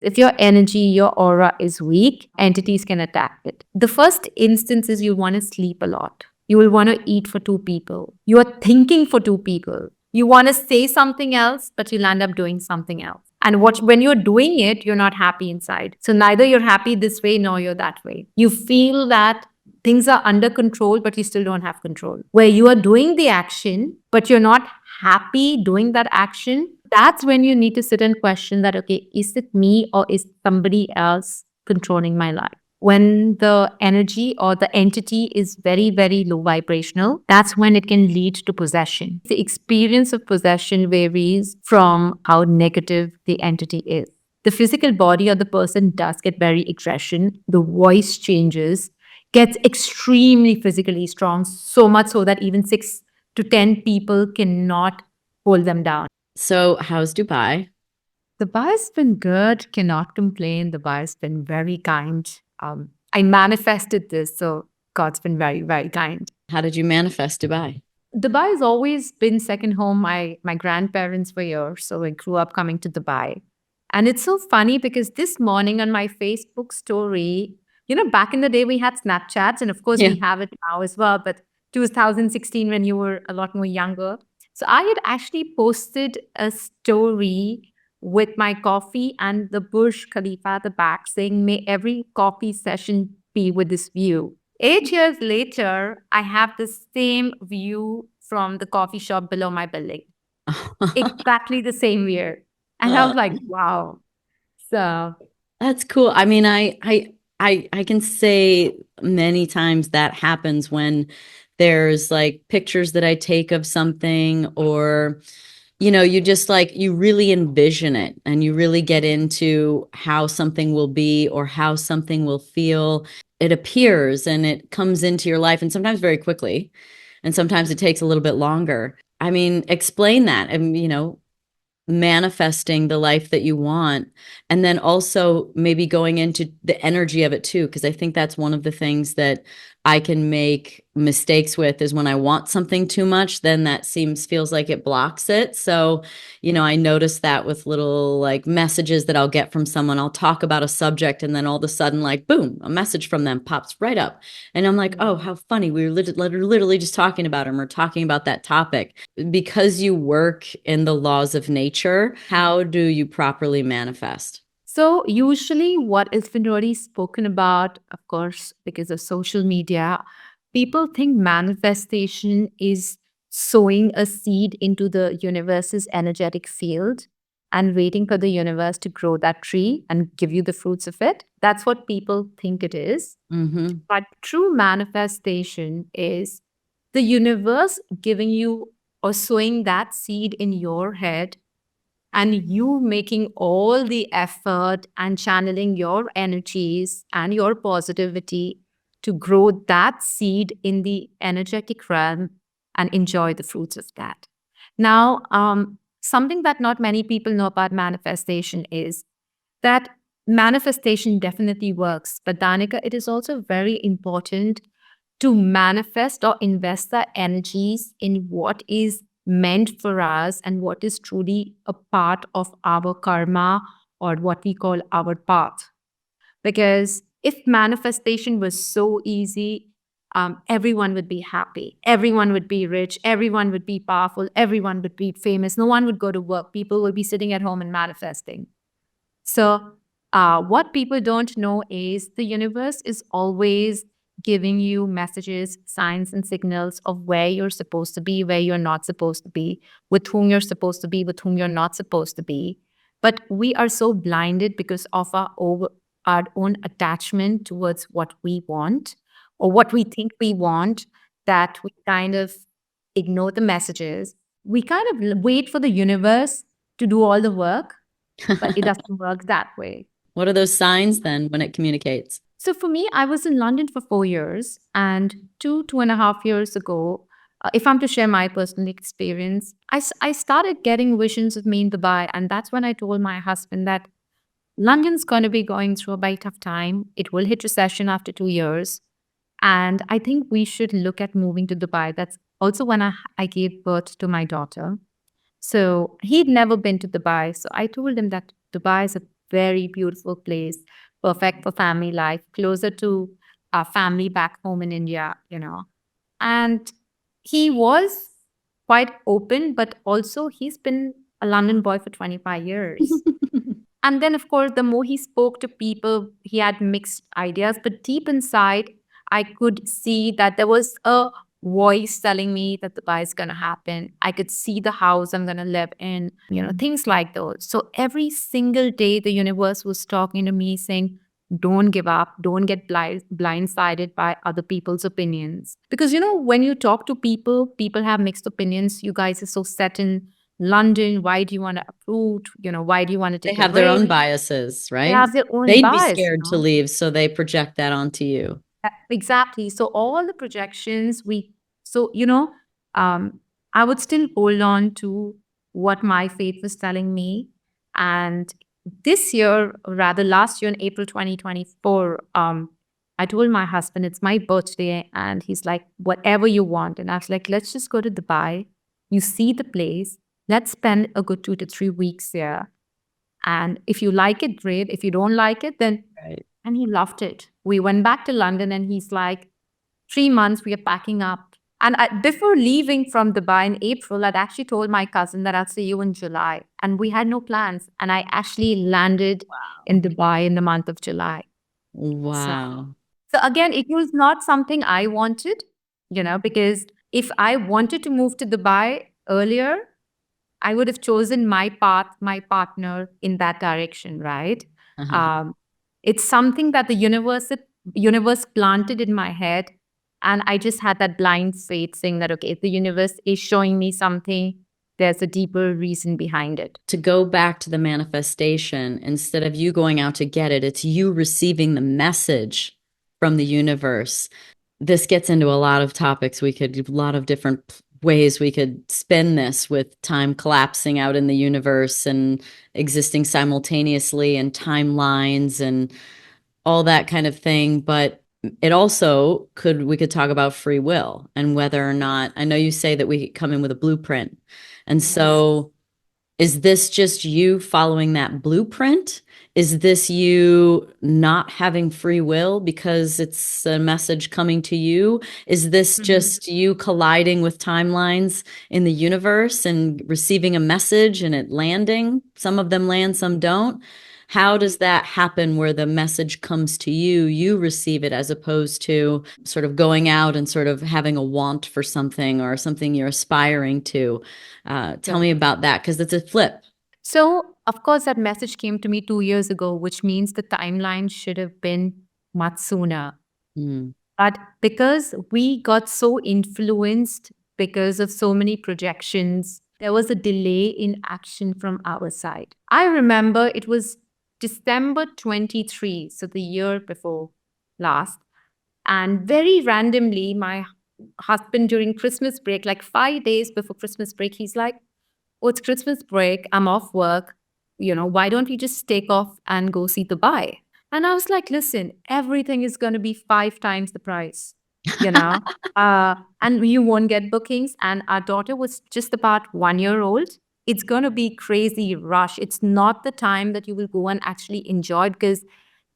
If your energy, your aura is weak, entities can attack it. The first instance is you want to sleep a lot. You will want to eat for two people. You are thinking for two people. You want to say something else, but you'll end up doing something else. And when you're doing it, you're not happy inside. So neither you're happy this way nor you're that way. You feel that things are under control, but you still don't have control. Where you are doing the action, but you're not happy doing that action, that's when you need to sit and question that, okay, is it me or is somebody else controlling my life? When the energy or the entity is very, very low vibrational, that's when it can lead to possession. The experience of possession varies from how negative the entity is. The physical body of the person does get very aggression. The voice changes, gets extremely physically strong, so much so that even 6 to 10 people cannot hold them down. So how's Dubai? Dubai's been good, cannot complain. Dubai's been very kind. I manifested this, so God's been very, very kind. How did you manifest Dubai? Dubai has always been second home. My grandparents were here, so I grew up coming to Dubai. And it's so funny because this morning on my Facebook story, back in the day we had Snapchats, and of course Yeah. we have it now as well, but 2016 when you were a lot more younger. So I had actually posted a story with my coffee and the Burj Khalifa at the back saying, may every coffee session be with this view. 8 years later, I have the same view from the coffee shop below my building. Exactly the same year. And I was like, wow. So That's cool. I mean, I can say many times that happens when there's like pictures that I take of something, or you just like, you really envision it and you really get into how something will be or how something will feel. It appears and it comes into your life, and sometimes very quickly, and sometimes it takes a little bit longer. I mean, explain that. And manifesting the life that you want, and then also maybe going into the energy of it too, because I think that's one of the things that I can make mistakes with, is when I want something too much, then that feels like it blocks it. So I notice that with little like messages that I'll get from someone. I'll talk about a subject and then all of a sudden, like, boom, a message from them pops right up, and I'm like, oh, how funny, we were literally just talking about him or talking about that topic. Because you work in the laws of nature, how do you properly manifest? So, usually, what has been really spoken about, of course, because of social media, people think manifestation is sowing a seed into the universe's energetic field and waiting for the universe to grow that tree and give you the fruits of it. That's what people think it is. Mm-hmm. But true manifestation is the universe giving you or sowing that seed in your head, and you making all the effort and channeling your energies and your positivity to grow that seed in the energetic realm and enjoy the fruits of that. Now, something that not many people know about manifestation is that manifestation definitely works, but Danica, it is also very important to manifest or invest our energies in what is meant for us and what is truly a part of our karma or what we call our path. Because if manifestation was so easy, everyone would be happy, everyone would be rich, everyone would be powerful, everyone would be famous, no one would go to work, people will be sitting at home and manifesting. So, what people don't know is the universe is always giving you messages, signs, and signals of where you're supposed to be, where you're not supposed to be, with whom you're supposed to be, with whom you're not supposed to be. But we are so blinded because of our own attachment towards what we want or what we think we want, that we kind of ignore the messages. We kind of wait for the universe to do all the work, but it doesn't work that way. What are those signs then when it communicates? So for me, I was in London for 4 years, and 2.5 years ago, if I'm to share my personal experience, I started getting visions of me in Dubai, and that's when I told my husband that London's going to be going through a bit tough time. It will hit recession after 2 years, and I think we should look at moving to Dubai. That's also when I gave birth to my daughter. So he'd never been to Dubai. So I told him that Dubai is a very beautiful place, perfect for family life, closer to our family back home in India, And he was quite open, but also he's been a London boy for 25 years. And then, of course, the more he spoke to people, he had mixed ideas. But deep inside, I could see that there was a voice telling me that the buy is going to happen. I could see the house I'm going to live in, things like those. So every single day, the universe was talking to me saying, don't give up, don't get blindsided by other people's opinions. Because, when you talk to people, people have mixed opinions. You guys are so set in London, why do you want to uproot? Why do you want to They take a have their break? own biases, They right? have their own They'd be bias, scared to leave, so they project that onto you. Exactly. So all the projections so, um, I would still hold on to what my faith was telling me. And this year, or rather last year in April 2024, I told my husband it's my birthday, and he's like, whatever you want. And I was like, let's just go to Dubai. You see the place. Let's spend a good 2 to 3 weeks there. And if you like it, great. If you don't like it, then Right. and he loved it. We went back to London and he's like, 3 months, we are packing up. And before leaving from Dubai in April, I'd actually told my cousin that I'll see you in July. And we had no plans. And I actually landed in Dubai in the month of July. So, Wow. so again, it was not something I wanted, because if I wanted to move to Dubai earlier, I would have chosen my path, my partner in that direction, right? Uh-huh. Um, it's something that the universe planted in my head, and I just had that blind faith, saying that okay, if the universe is showing me something, there's a deeper reason behind it. To go back to the manifestation, instead of you going out to get it, it's you receiving the message from the universe. This gets into a lot of topics. A lot of different ways we could spin this, with time collapsing out in the universe and existing simultaneously, and timelines and all that kind of thing. But it also we could talk about free will and whether or not, I know you say that we come in with a blueprint. And Yes. so is this just you following that blueprint? Is this you not having free will because it's a message coming to you? Is this Mhm. just you colliding with timelines in the universe and receiving a message and it landing? Some of them land, some don't. How does that happen where the message comes to you, you receive it, as opposed to sort of going out and sort of having a want for something or something you're aspiring to? Tell me Right. about that, because it's a flip. So, of course, that message came to me 2 years ago, which means the timeline should have been much sooner. Mm. But because we got so influenced because of so many projections, there was a delay in action from our side. I remember it was December 23, so the year before last. And very randomly, my husband during Christmas break, like 5 days before Christmas break, he's like, oh, it's Christmas break. I'm off work. Why don't we just take off and go see Dubai? And I was like, listen, everything is going to be 5 times the price, you know, and you won't get bookings. And our daughter was just about 1 year old. It's going to be crazy rush. It's not the time that you will go and actually enjoy, because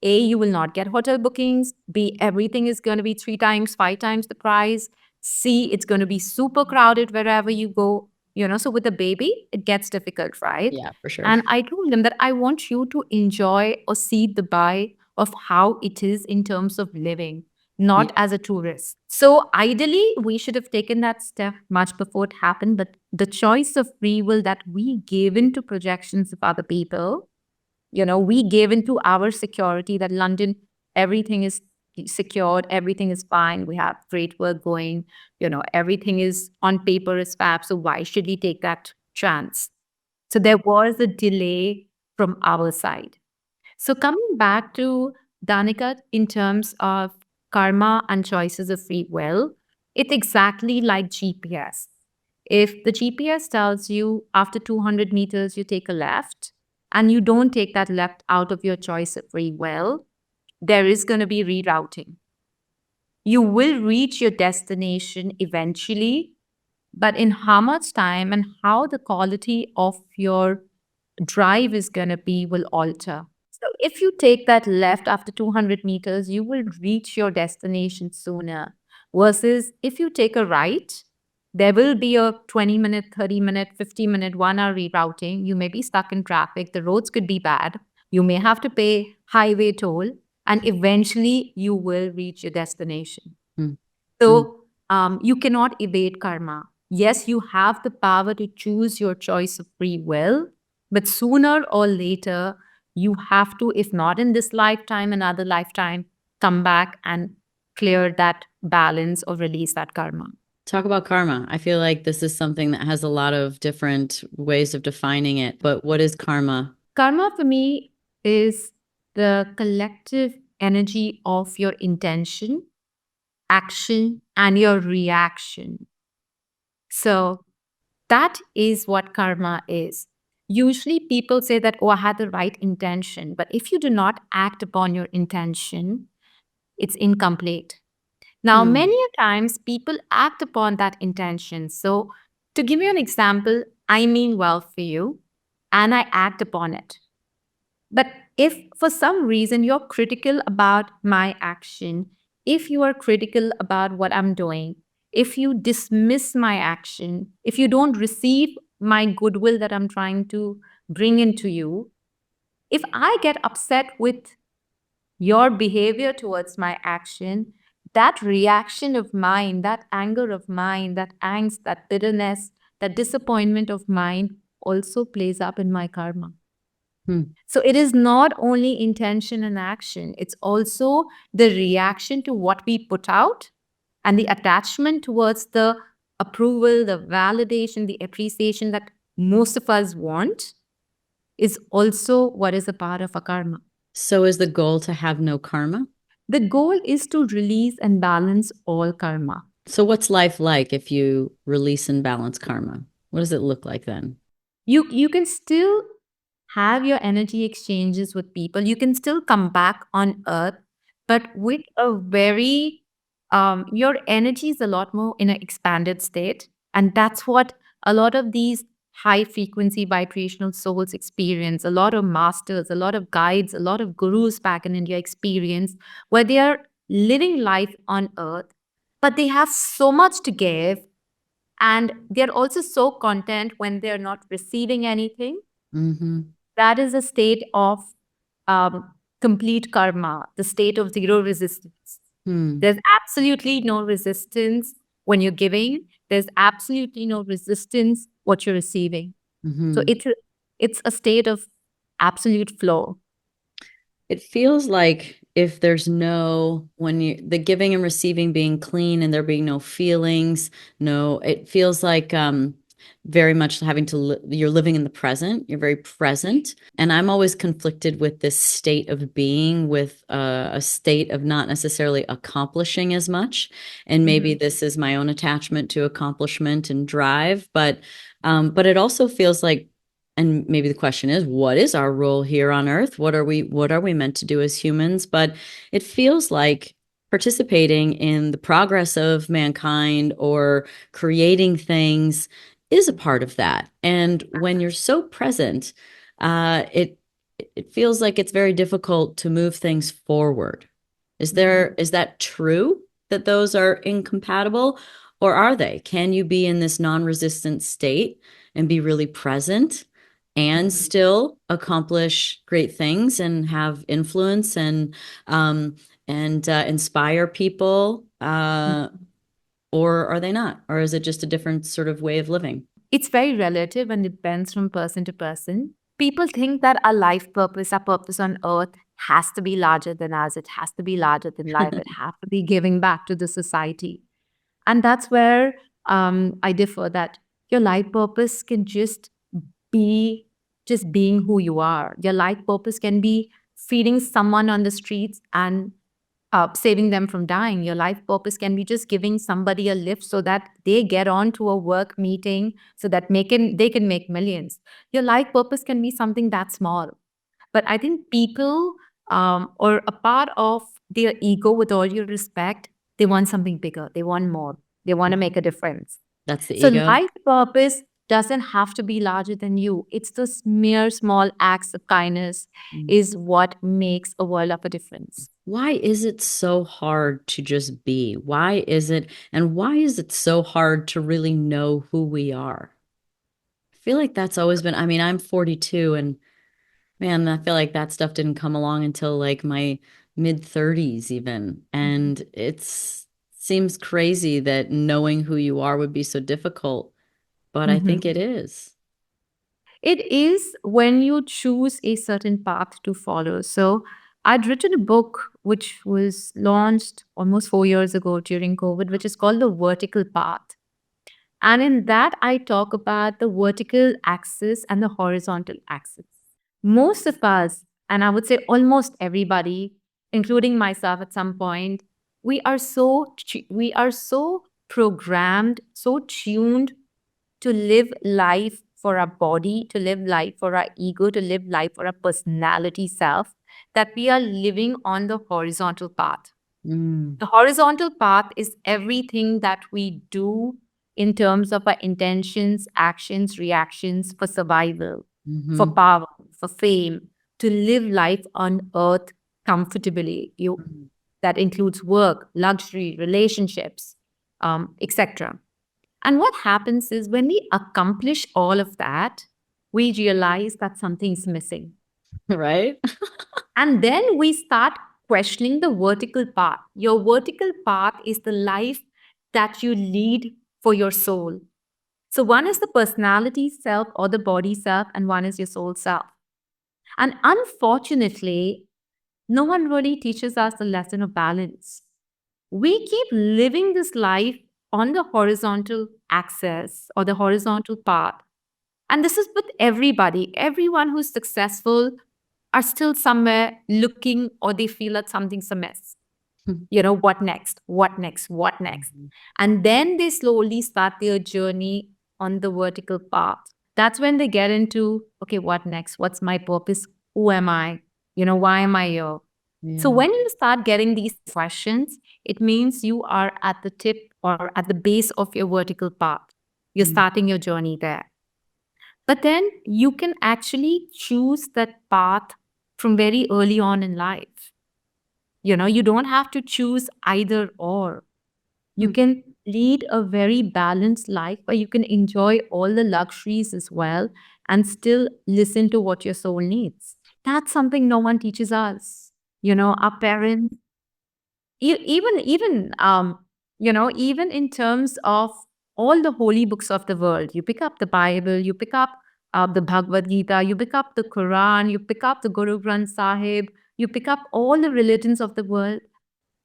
A, you will not get hotel bookings. B, everything is going to be 3 times, 5 times the price. C, it's going to be super crowded wherever you go. So with a baby, it gets difficult, right? Yeah, for sure. And I told them that I want you to enjoy or see the buy of how it is in terms of living, Yeah. not as a tourist. So ideally, we should have taken that step much before it happened. But the choice of free will that we gave into projections of other people, we gave into our security that London, everything is secured, everything is fine, we have great work going, everything is on paper is fab. So why should we take that chance? So there was a delay from our side. So coming back to Danica in terms of karma and choices of free will, it's exactly like GPS. If the GPS tells you after 200 meters you take a left, and you don't take that left out of your choice of free will, there is going to be rerouting. You will reach your destination eventually, but in how much time and how the quality of your drive is going to be will alter. So if you take that left after 200 meters, you will reach your destination sooner. Versus if you take a right, there will be a 20-minute, 30-minute, 50-minute, 1 hour rerouting. You may be stuck in traffic. The roads could be bad. You may have to pay highway toll, and eventually you will reach your destination. Mm, mm. So you cannot evade karma. Yes, you have the power to choose your choice of free will, but sooner or later, you have to, if not in this lifetime, another lifetime, come back and clear that balance or release that karma. Talk about karma. I feel like this is something that has a lot of different ways of defining it, but what is karma? Karma for me is the collective energy of your intention, action, and your reaction. So that is what karma is. Usually people say that, oh, I had the right intention. But if you do not act upon your intention, it's incomplete. Now, Hmm. many a times people act upon that intention. So, to give you an example, I mean well for you and I act upon it. But if for some reason you're critical about my action, if you are critical about what I'm doing, if you dismiss my action, if you don't receive my goodwill that I'm trying to bring into you, if I get upset with your behavior towards my action, that reaction of mine, that anger of mine, that angst, that bitterness, that disappointment of mine also plays up in my karma. Hmm. So it is not only intention and action, it's also the reaction to what we put out and the attachment towards the approval, the validation, the appreciation that most of us want is also what is a part of a karma. So is the goal to have no karma? The goal is to release and balance all karma. So what's life like if you release and balance karma? What does it look like then? You can still have your energy exchanges with people. You can still come back on earth, but with a very your energy is a lot more in an expanded state. And that's what a lot of these high frequency vibrational souls experience. A lot of masters, a lot of guides, a lot of gurus back in India experience where they are living life on earth, but they have so much to give. And they're also so content when they're not receiving anything. Mm-hmm. That is a state of complete karma, the state of zero resistance. Hmm. There's absolutely no resistance when you're giving. There's absolutely no resistance what you're receiving. So Mm-hmm. it's a state of absolute flow. It feels like if there's no, when you, the giving and receiving being clean and there being no feelings, no, it feels like very much having to, you're living in the present, you're very present. And I'm always conflicted with this state of being, with a state of not necessarily accomplishing as much. And maybe Mhm. this is my own attachment to accomplishment and drive, but it also feels like, and maybe the question is, what is our role here on earth? What are we meant to do as humans? But it feels like participating in the progress of mankind or creating things is a part of that. And when you're so present, it feels like it's very difficult to move things forward. Mhm. Is that true that those are incompatible, or are they? Can you be in this non-resistant state and be really present and Mhm. still accomplish great things and have influence um, and inspire people? Or are they not? Or is it just a different sort of way of living? It's very relative and depends from person to person. People think that our life purpose, our purpose on earth has to be larger than us. It has to be larger than life. It has to be giving back to the society. And that's where I differ that your life purpose can be just being who you are. Your life purpose can be feeding someone on the streets and saving them from dying. Your life purpose can be just giving somebody a lift so that they get on to a work meeting so that they can make millions. Your life purpose can be something that small. But I think people or a part of their ego, with all due respect, they want something bigger. They want more. They want to make a difference. That's the So ego. life purpose doesn't have to be larger than you. It's the mere small acts of kindness Mm. is what makes a world of a difference. Why is it so hard to just be? Why is it so hard to really know who we are? I feel like that's always been, I mean, I'm 42 and man, I feel like that stuff didn't come along until like my mid 30s even. And it's seems crazy that knowing who you are would be so difficult, but I think Mhm. it is. It is when you choose a certain path to follow. So, I'd written a book which was launched almost 4 years ago during COVID, which is called The Vertical Path. And in that, I talk about the vertical axis and the horizontal axis. Most of us, and I would say almost everybody, including myself at some point, we are so programmed, so tuned to live life for our body, to live life for our ego, to live life for our personality self, that we are living on the horizontal path. Mm, The horizontal path is everything that we do in terms of our intentions, actions, reactions for survival, for hmm power, for fame, to live life on earth comfortably. That includes work, luxury, relationships, etc. And what happens is when we accomplish all of that, we realize that something's missing. Right? And then we start questioning the vertical path. Your vertical path is the life that you lead for your soul. So, one is the personality self or the body self, and one is your soul self. And unfortunately, no one really teaches us the lesson of balance. We keep living this life on the horizontal axis or the horizontal path. And this is with everybody. Everyone who's successful are still somewhere looking or they feel that something's amiss. You know, what next? What next? What next? Mhm. And then they slowly start their journey on the vertical path. That's when they get into, okay, what next? What's my purpose? Who am I? You know, why am I here? So Yeah. when you start getting these questions, it means you are at the tip or at the base of your vertical path. You're Mm. starting your journey there. But then you can actually choose that path from very early on in life. You know, you don't have to choose either or. You Hmm. can lead a very balanced life where you can enjoy all the luxuries as well and still listen to what your soul needs. That's something no one teaches us. You know, our parents, even in terms of all the holy books of the world, you pick up the Bible, you pick up the Bhagavad Gita, you pick up the Quran, you pick up the Guru Granth Sahib, you pick up all the religions of the world.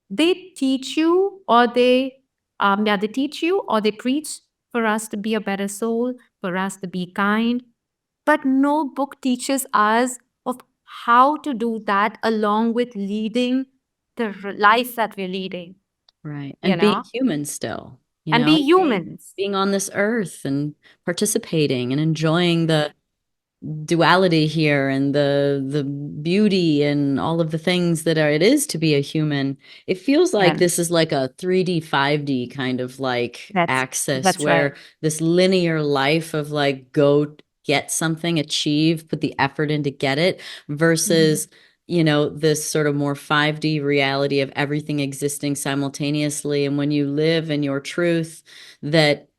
They teach you, or they teach you, or they preach for us to be a better soul, for us to be kind. But no book teaches us of how to do that along with leading the life that we're leading, Right. you And being know, human still, and be humans. being on this earth and participating and enjoying the duality here and the beauty and all of the things that are it is to be a human. It feels like And this is like a 3D 5D kind of like that's axis that's right. where this linear life of like go get something, achieve, put the effort in to get it Mhm. versus this sort of more 5D reality of everything existing simultaneously. And when you live in your truth, that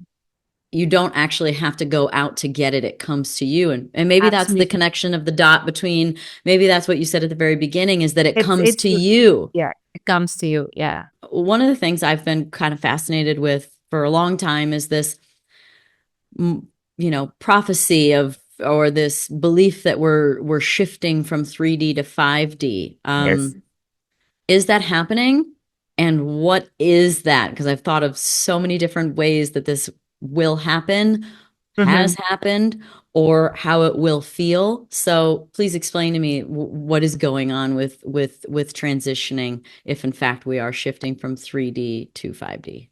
you don't actually have to go out to get it. It comes to you. And maybe that's the Absolutely. connection of the dot between maybe that's what you said at the very beginning is that it It's comes it's to you. yeah, it comes to you. Yeah. One of the things I've been kind of fascinated with for a long time is this, prophecy of or this belief that we're shifting from 3D to 5D. Yes. Is that happening? And what is that? Because I've thought of so many different ways that this will happen, has Mhm. happened, or how it will feel. So please explain to me what is going on with transitioning if in fact we are shifting from 3D to 5D.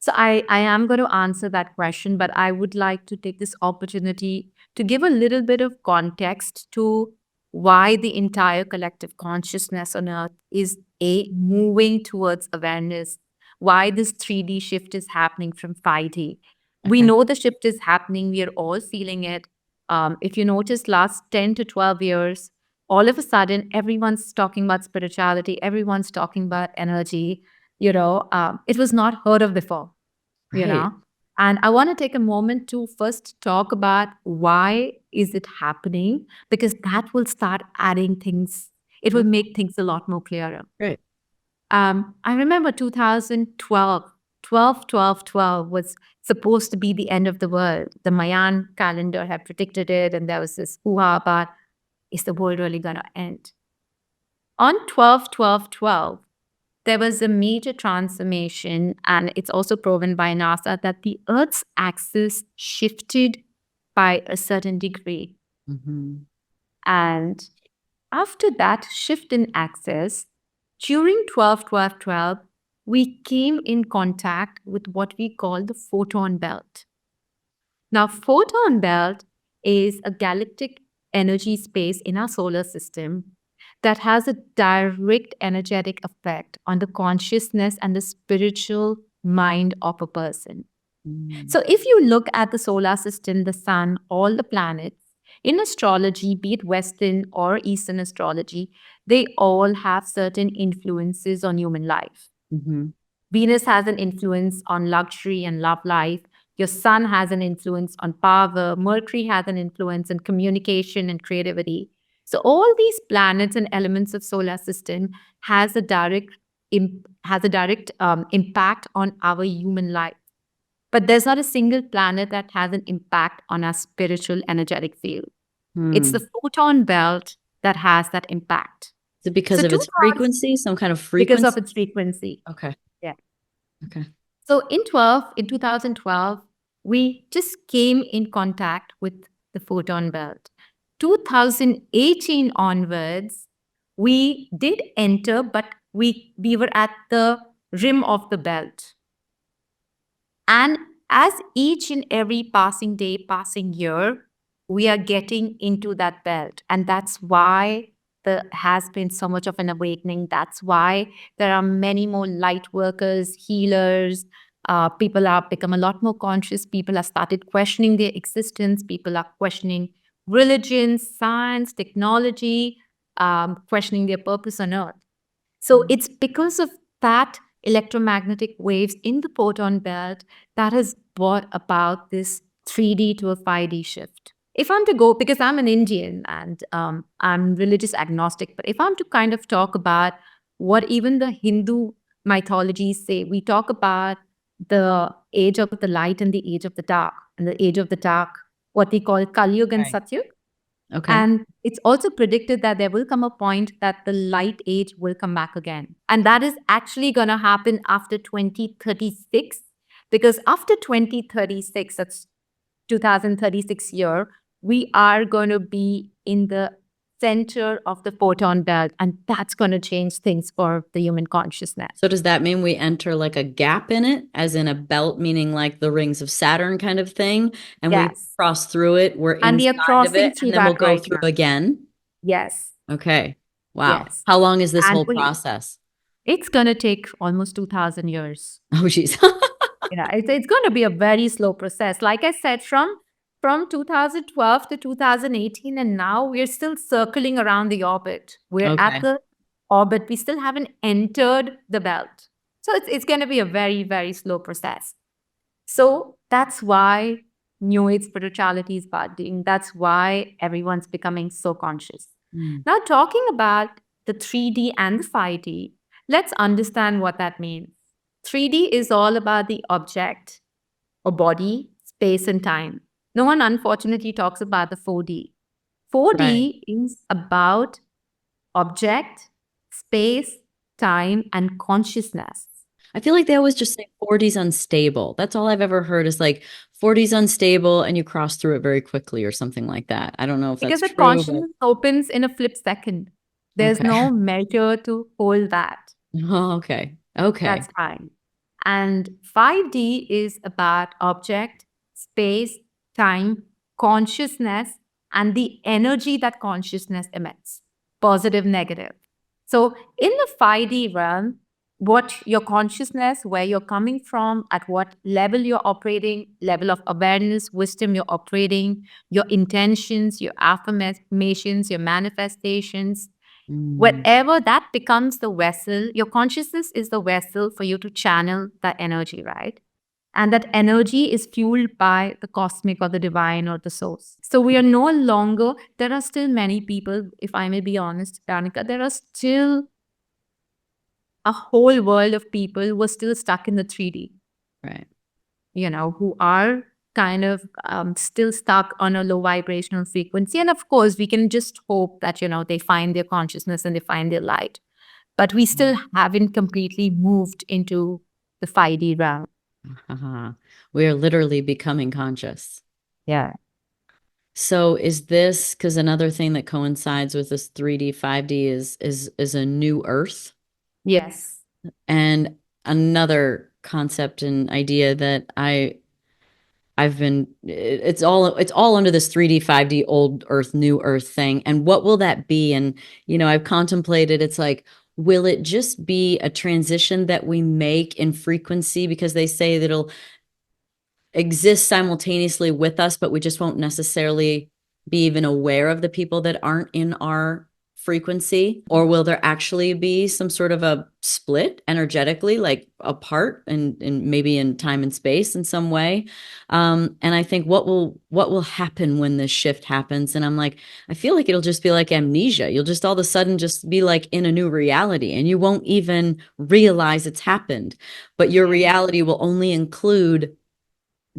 So I am going to answer that question, but I would like to take this opportunity to give a little bit of context to why the entire collective consciousness on earth is moving towards awareness, why this 3D shift is happening from 5D. We Okay. know the shift is happening. We are all feeling it. If you notice, last 10 to 12 years, all of a sudden, everyone's talking about spirituality. Everyone's talking about energy. It was not heard of before, you Right. know. And I want to take a moment to first talk about why is it happening, because that will start adding things. It will Okay. make things a lot more clearer. Great. I remember 2012, 12, 12, 12 was supposed to be the end of the world. The Mayan calendar had predicted it, and there was this hoo-ha about, is the world really going to end? On 12, 12, 12, there was a major transformation, and it's also proven by NASA that the Earth's axis shifted by a certain degree. Hmm. And after that shift in axis, during 12, 12, 12, we came in contact with what we call the photon belt. Now, photon belt is a galactic energy space in our solar system that has a direct energetic effect on the consciousness and the spiritual mind of a person. Mm. So, if you look at the solar system, the sun, all the planets, in astrology, be it Western or Eastern astrology, they all have certain influences on human life. Hmm. Venus has an influence on luxury and love life. Your sun has an influence on power. Mercury has an influence on communication and creativity. So all these planets and elements of solar system has a direct impact on our human life. But there's not a single planet that has an impact on our spiritual energetic field. It's the Hmm. photon belt that has that impact. Is it because So of its 2000, frequency? Some kind of because frequency? of its frequency. Okay. Yeah. Okay. So in 2012, we just came in contact with the photon belt. 2018 onwards, we did enter, but we were at the rim of the belt. And as each and every passing day, passing year, we are getting into that belt. And that's why there has been so much of an awakening. That's why there are many more light workers, healers. People have become a lot more conscious. People have started questioning their existence. People are questioning religion, science, technology, questioning their purpose on earth. So it's because of that electromagnetic waves in the photon belt that has brought about this 3D to a 5D shift. If I'm to go, because I'm an Indian and I'm religious agnostic, but if I'm to kind of talk about what even the Hindu mythologies say, we talk about the age of the light and the age of the dark, and the age of the dark, what we call Kali Yuga and Right. Satyug. Okay. And it's also predicted that there will come a point that the light age will come back again. And that is actually going to happen after 2036, because after 2036, that's 2036 year, we are going to be in the center of the photon belt. And that's going to change things for the human consciousness. So does that mean we enter like a gap in it, as in a belt, meaning like the rings of Saturn kind of thing, and we Yes. cross through it, we're And we are inside of crossing it, and through then we'll that go right through now. again? Yes. Okay. Wow. Yes. How long is this And whole process? it's going to take almost 2000 years. Oh, geez. It's going to be a very slow process. Like I said, from 2012 to 2018, and now we're still circling around the orbit. We're at Okay. the orbit. We still haven't entered the belt. So it's going to be a very, very slow process. So that's why New Age spirituality is budding. That's why everyone's becoming so conscious. Mm. Now, talking about the 3D and the 5D, let's understand what that means. 3D is all about the object or body, space, and time. No one, unfortunately, talks about the 4D. Right. 4D is about object, space, time, and consciousness. I feel like they always just say 40's unstable. That's all I've ever heard is like 40's unstable and you cross through it very quickly or something like that. I don't know if Because that's the true, but consciousness opens in a flip second. There's okay. no measure to hold that. Oh, okay. Okay. That's fine. And 5D is about object, space, time, consciousness, and the energy that consciousness emits, positive, negative. So in the 5D realm, what your consciousness, where you're coming from, at what level you're operating, level of awareness, wisdom you're operating, your intentions, your affirmations, your manifestations, Mm, whatever that becomes the vessel, your consciousness is the vessel for you to channel that energy, right? And that energy is fueled by the cosmic or the divine or the source. So we are no longer, there are still many people, if I may be honest, Danica, there are still a whole world of people who are still stuck in the 3D, right. who are kind of still stuck on a low vibrational frequency. And of course, we can just hope that, they find their consciousness and they find their light. But we still haven't completely moved into the 5D realm. Uh-huh. We are literally becoming conscious. Yeah. So is this because another thing that coincides with this 3D, 5D is a new earth? Yes. And another concept and idea that I've been it's all under this 3D 5D old earth new earth thing, and what will that be? And I've contemplated, it's like, will it just be a transition that we make in frequency, because they say that it'll exist simultaneously with us, but we just won't necessarily be even aware of the people that aren't in our frequency? Or will there actually be some sort of a split energetically, like apart and maybe in time and space in some way? And I think what will happen when this shift happens? And I'm like, I feel like it'll just be like amnesia. You'll just all of a sudden just be like in a new reality, and you won't even realize it's happened. But your Yeah. reality will only include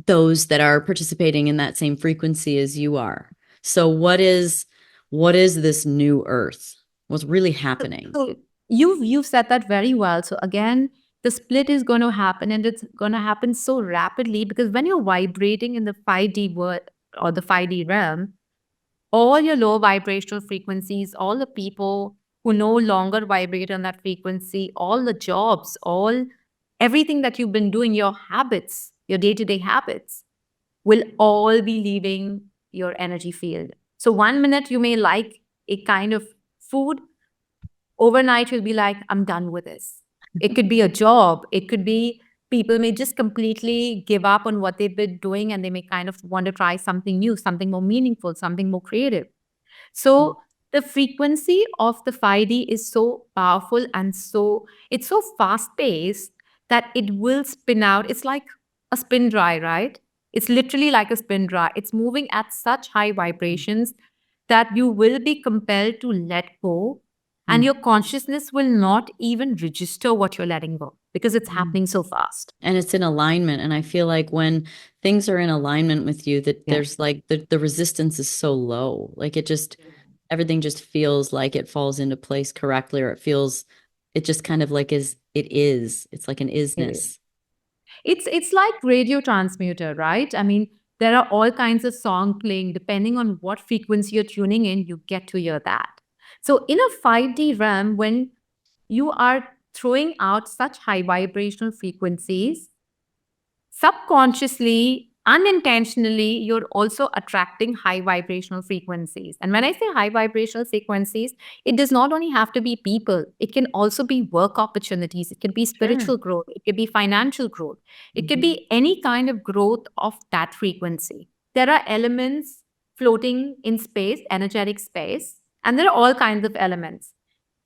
those that are participating in that same frequency as you are. So what is this new earth? What's really happening? So you've said that very well. So again, the split is going to happen, and it's going to happen so rapidly because when you're vibrating in the 5D world or the 5D realm, all your low vibrational frequencies, all the people who no longer vibrate on that frequency, all the jobs, all everything that you've been doing, your habits, your day-to-day habits will all be leaving your energy field. So one minute you may like a kind of food, overnight you'll be like, I'm done with this. It could be a job, it could be people may just completely give up on what they've been doing and they may kind of want to try something new, something more meaningful, something more creative. So the frequency of the 5D is so powerful and it's so fast paced that it will spin out. It's like a spin dry, right? It's literally like a spin dry. It's moving at such high vibrations that you will be compelled to let go, and your consciousness will not even register what you're letting go because it's happening so fast. And it's in alignment, and I feel like when things are in alignment with you, that Yeah. there's like the resistance is so low, like it just everything just feels like it falls into place correctly, or it just kind of like it's like an Yeah. isness. It's like radio transmuter, right? I mean, there are all kinds of song playing. Depending on what frequency you're tuning in, you get to hear that. So in a 5D realm, when you are throwing out such high vibrational frequencies, subconsciously, unintentionally, you're also attracting high vibrational frequencies. And when I say high vibrational frequencies, it does not only have to be people, it can also be work opportunities, it can be Sure. spiritual growth, it could be financial growth, it could Mhm. be any kind of growth of that frequency. There are elements floating in space, energetic space, and there are all kinds of elements.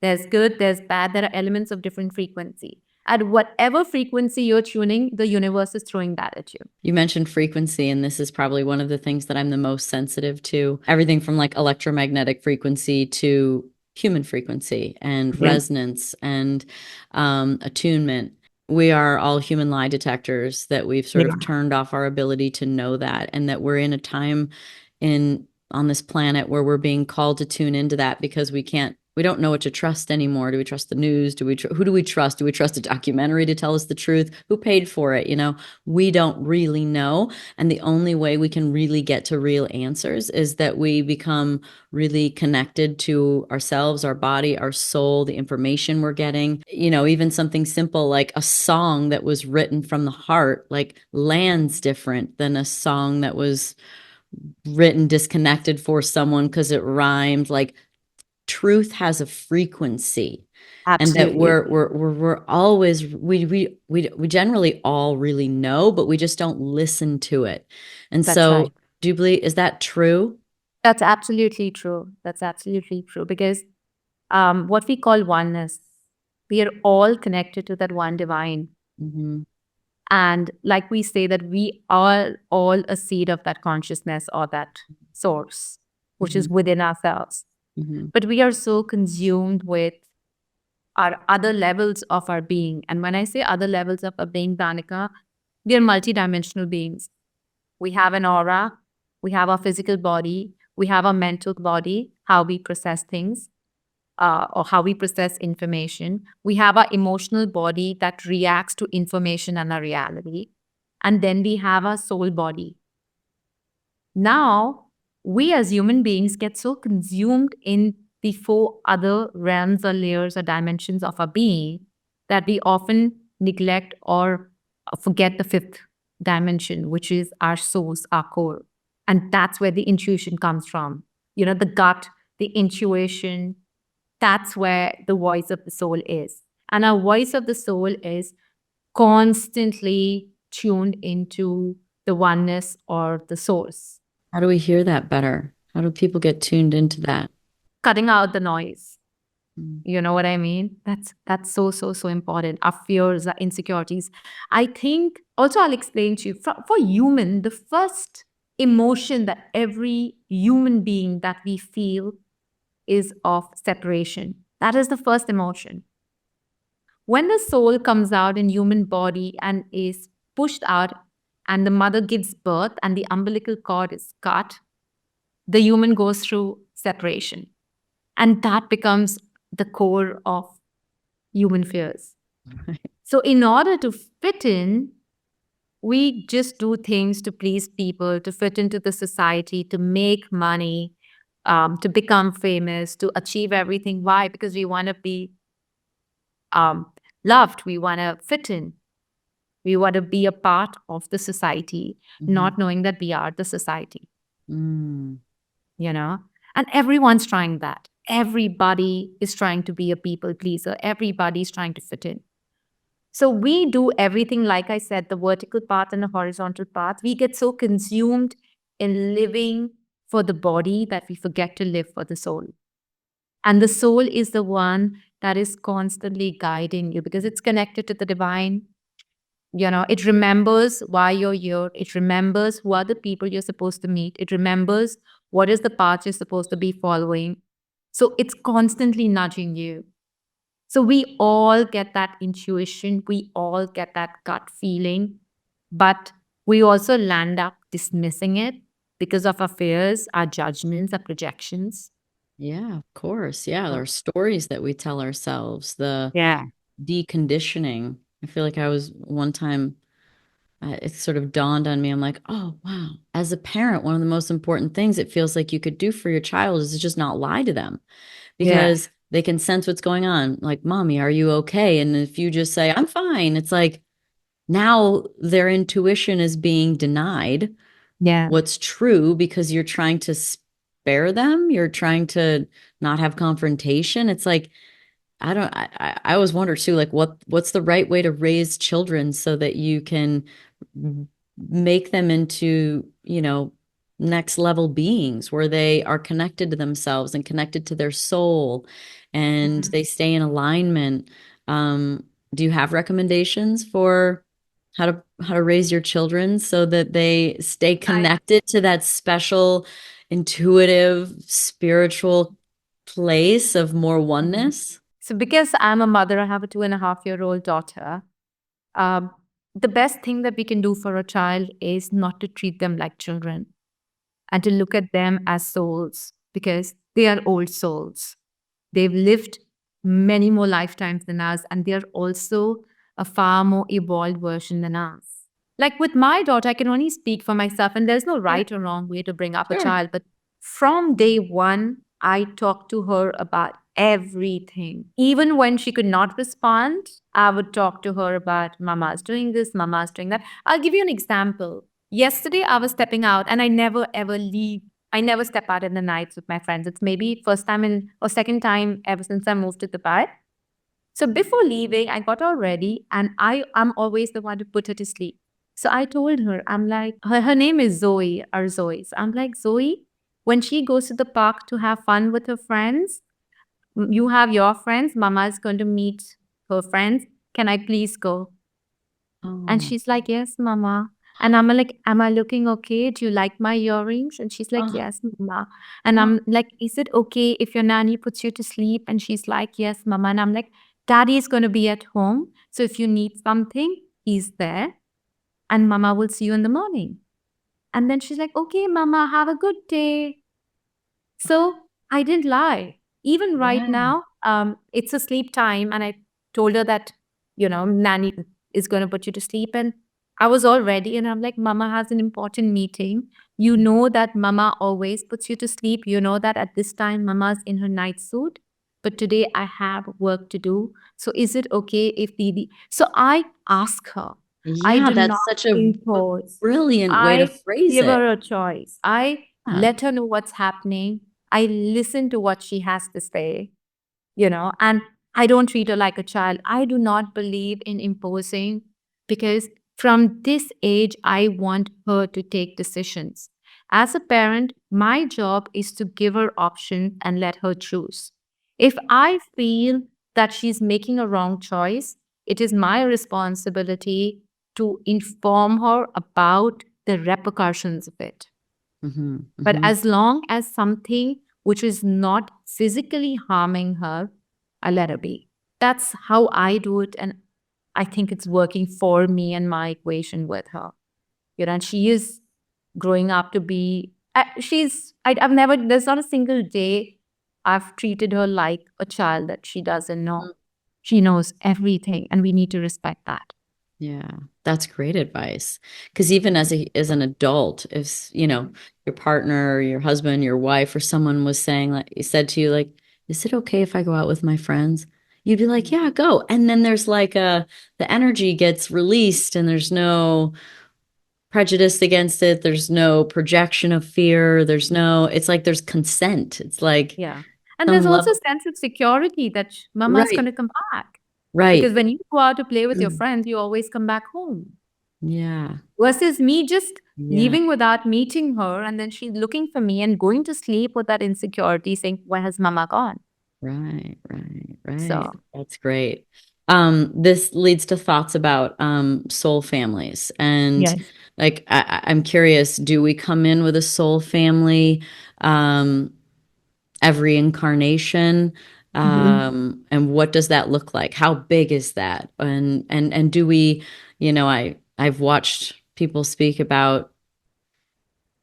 There's good, there's bad, there are elements of different frequency. At whatever frequency you're tuning, the universe is throwing that at you. You mentioned frequency, and this is probably one of the things that I'm the most sensitive to. Everything from like electromagnetic frequency to human frequency and Yeah. resonance and attunement. We are all human lie detectors, that we've sort of Yeah. turned off our ability to know that, and that we're in a time in on this planet where we're being called to tune into that, because we don't know what to trust anymore. Do we trust the news? Who do we trust? Do we trust a documentary to tell us the truth? Who paid for it? We don't really know. And the only way we can really get to real answers is that we become really connected to ourselves, our body, our soul, the information we're getting. Even something simple like a song that was written from the heart, like, lands different than a song that was written disconnected for someone because it rhymed. Like, truth has a frequency, and that Absolutely agree. we're always we generally all really know, but we just don't listen to it. And That's so, right. do you believe, is that true? That's absolutely true. That's absolutely true. Because what we call oneness, we are all connected to that one divine. Hmm. And like we say, that we are all a seed of that consciousness or that source, which Hmm. is within ourselves. Hmm. But we are so consumed with our other levels of our being. And when I say other levels of our being, Danica, we are multidimensional beings. We have an aura, we have our physical body, we have our mental body, how we process things, or how we process information. We have our emotional body that reacts to information and our reality. And then we have our soul body. Now, we as human beings get so consumed in the four other realms or layers or dimensions of our being that we often neglect or forget the fifth dimension, which is our source, our core. And that's where the intuition comes from. You know, the gut, the intuition, that's where the voice of the soul is. And our voice of the soul is constantly tuned into the oneness or the source, How do we hear that better? How do people get tuned into that? cutting out the noise. Mm. You know what I mean? That's so important. Our fears, our insecurities. I think also I'll explain to you for human, the first emotion that every human being that we feel is of separation. That is the first emotion. When the soul comes out in human body and is pushed out, and the mother gives birth and the umbilical cord is cut, the human goes through separation. And that becomes the core of human fears. So, in order to fit in, we just do things to please people, to fit into the society, to make money, to become famous, to achieve everything. Why? Because we want to be um, loved, we want to fit in, we want to be a part of the society, Mhm. not knowing that we are the society, Mm. you know? And everyone's trying that. Everybody is trying to be a people pleaser, everybody's trying to fit in. So we do everything, like I said, the vertical path and the horizontal path. We get so consumed in living for the body that we forget to live for the soul. And the soul is the one that is constantly guiding you because it's connected to the divine. You know, it remembers why you're here. It remembers who are the people you're supposed to meet. It remembers what is the path you're supposed to be following. So it's constantly nudging you. So we all get that intuition, we all get that gut feeling, but we also land up dismissing it because of our fears, our judgments, our projections. Yeah, of course. Yeah, there Oh, are stories that we tell ourselves, the yeah. deconditioning. I feel like I was one time, it sort of dawned on me. I'm like, oh, wow. As a parent, one of the most important things it feels like you could do for your child is to just not lie to them Yeah. because they can sense what's going on. Like, mommy, are you okay? And if you just say, I'm fine, it's like now their intuition is being denied Yeah. what's true because you're trying to spare them. You're trying to not have confrontation. It's like, I don't, I always wonder too, like what's the right way to raise children so that you can make them into, next level beings where they are connected to themselves and connected to their soul and Mhm. they stay in alignment. Um, do you have recommendations for how to raise your children so that they stay I connected to that special, intuitive, spiritual place of more Mhm. oneness? So because I'm a mother, I have a 2.5-year-old daughter. Um, the best thing that we can do for a child is not to treat them like children and to look at them as souls because they are old souls. They've lived many more lifetimes than us, and they're also a far more evolved version than us. Like with my daughter, I can only speak for myself, and there's no Sure, right or wrong way to bring up a sure. child. But from day one, I talked to her about everything. Even when she could not respond, I would talk to her about mama's doing this, mama's doing that. I'll give you an example. Yesterday, I was stepping out, and I never ever leave. I never step out in the nights with my friends. It's maybe first time in or second time ever since I moved to Dubai. So before leaving, I got all ready and I'm always the one to put her to sleep. So I told her, I'm like, her name is Zoe or Zoe. So I'm like, Zoe, when she goes to the park to have fun with her friends, you have your friends, Mama is going to meet her friends. Can I please go? And Oh, she's like, yes, Mama. And I'm like, am I looking okay? Do you like my earrings? And she's like, oh, yes, Mama. And oh, I'm like, is it okay if your nanny puts you to sleep? And she's like, yes, Mama. And I'm like, Daddy is going to be at home. So if you need something, he's there. And Mama will see you in the morning. And then she's like, okay, Mama, have a good day. So I didn't lie. Even right yeah. now, it's a sleep time, and I told her that, nanny is going to put you to sleep. And I was all ready, and I'm like, Mama has an important meeting. You know that Mama always puts you to sleep. You know that at this time, Mama's in her night suit. But today I have work to do. So is it okay if Didi? So I ask her. I Yeah, do that's not such a impose. brilliant way to I phrase give it. her a choice. I Yeah. let her know what's happening. I listen to what she has to say, and I don't treat her like a child. I do not believe in imposing because from this age, I want her to take decisions. As a parent, my job is to give her options and let her choose. If I feel that she's making a wrong choice, it is my responsibility to inform her about the repercussions of it. Hmm. But Hmm. as long as something which is not physically harming her, I let her be. That's how I do it. And I think it's working for me and my equation with her. And she is growing up to be, I've never, there's not a single day I've treated her like a child that she doesn't know. She knows everything, and we need to respect that. Yeah, that's great advice. Because even as an adult, if your partner, or your husband, your wife, or someone was saying like said to you like, "Is it okay if I go out with my friends?" You'd be like, "Yeah, go." And then there's like the energy gets released, and there's no prejudice against it. There's no projection of fear. It's like there's consent. It's like Yeah. And there's some also love. a sense of security that Mama is going Right, to come back. Because right. when you go out to play with your friends, you always come back home. Yeah, Versus me just yeah. leaving without meeting her and then she's looking for me and going to sleep with that insecurity saying, where has Mama gone? Right, right, right. So, That's great. This leads to thoughts about soul families. And yes. like I'm curious, do we come in with a soul family um every incarnation? Mhm. And what does that look like? How big is that? And do we, I've watched people speak about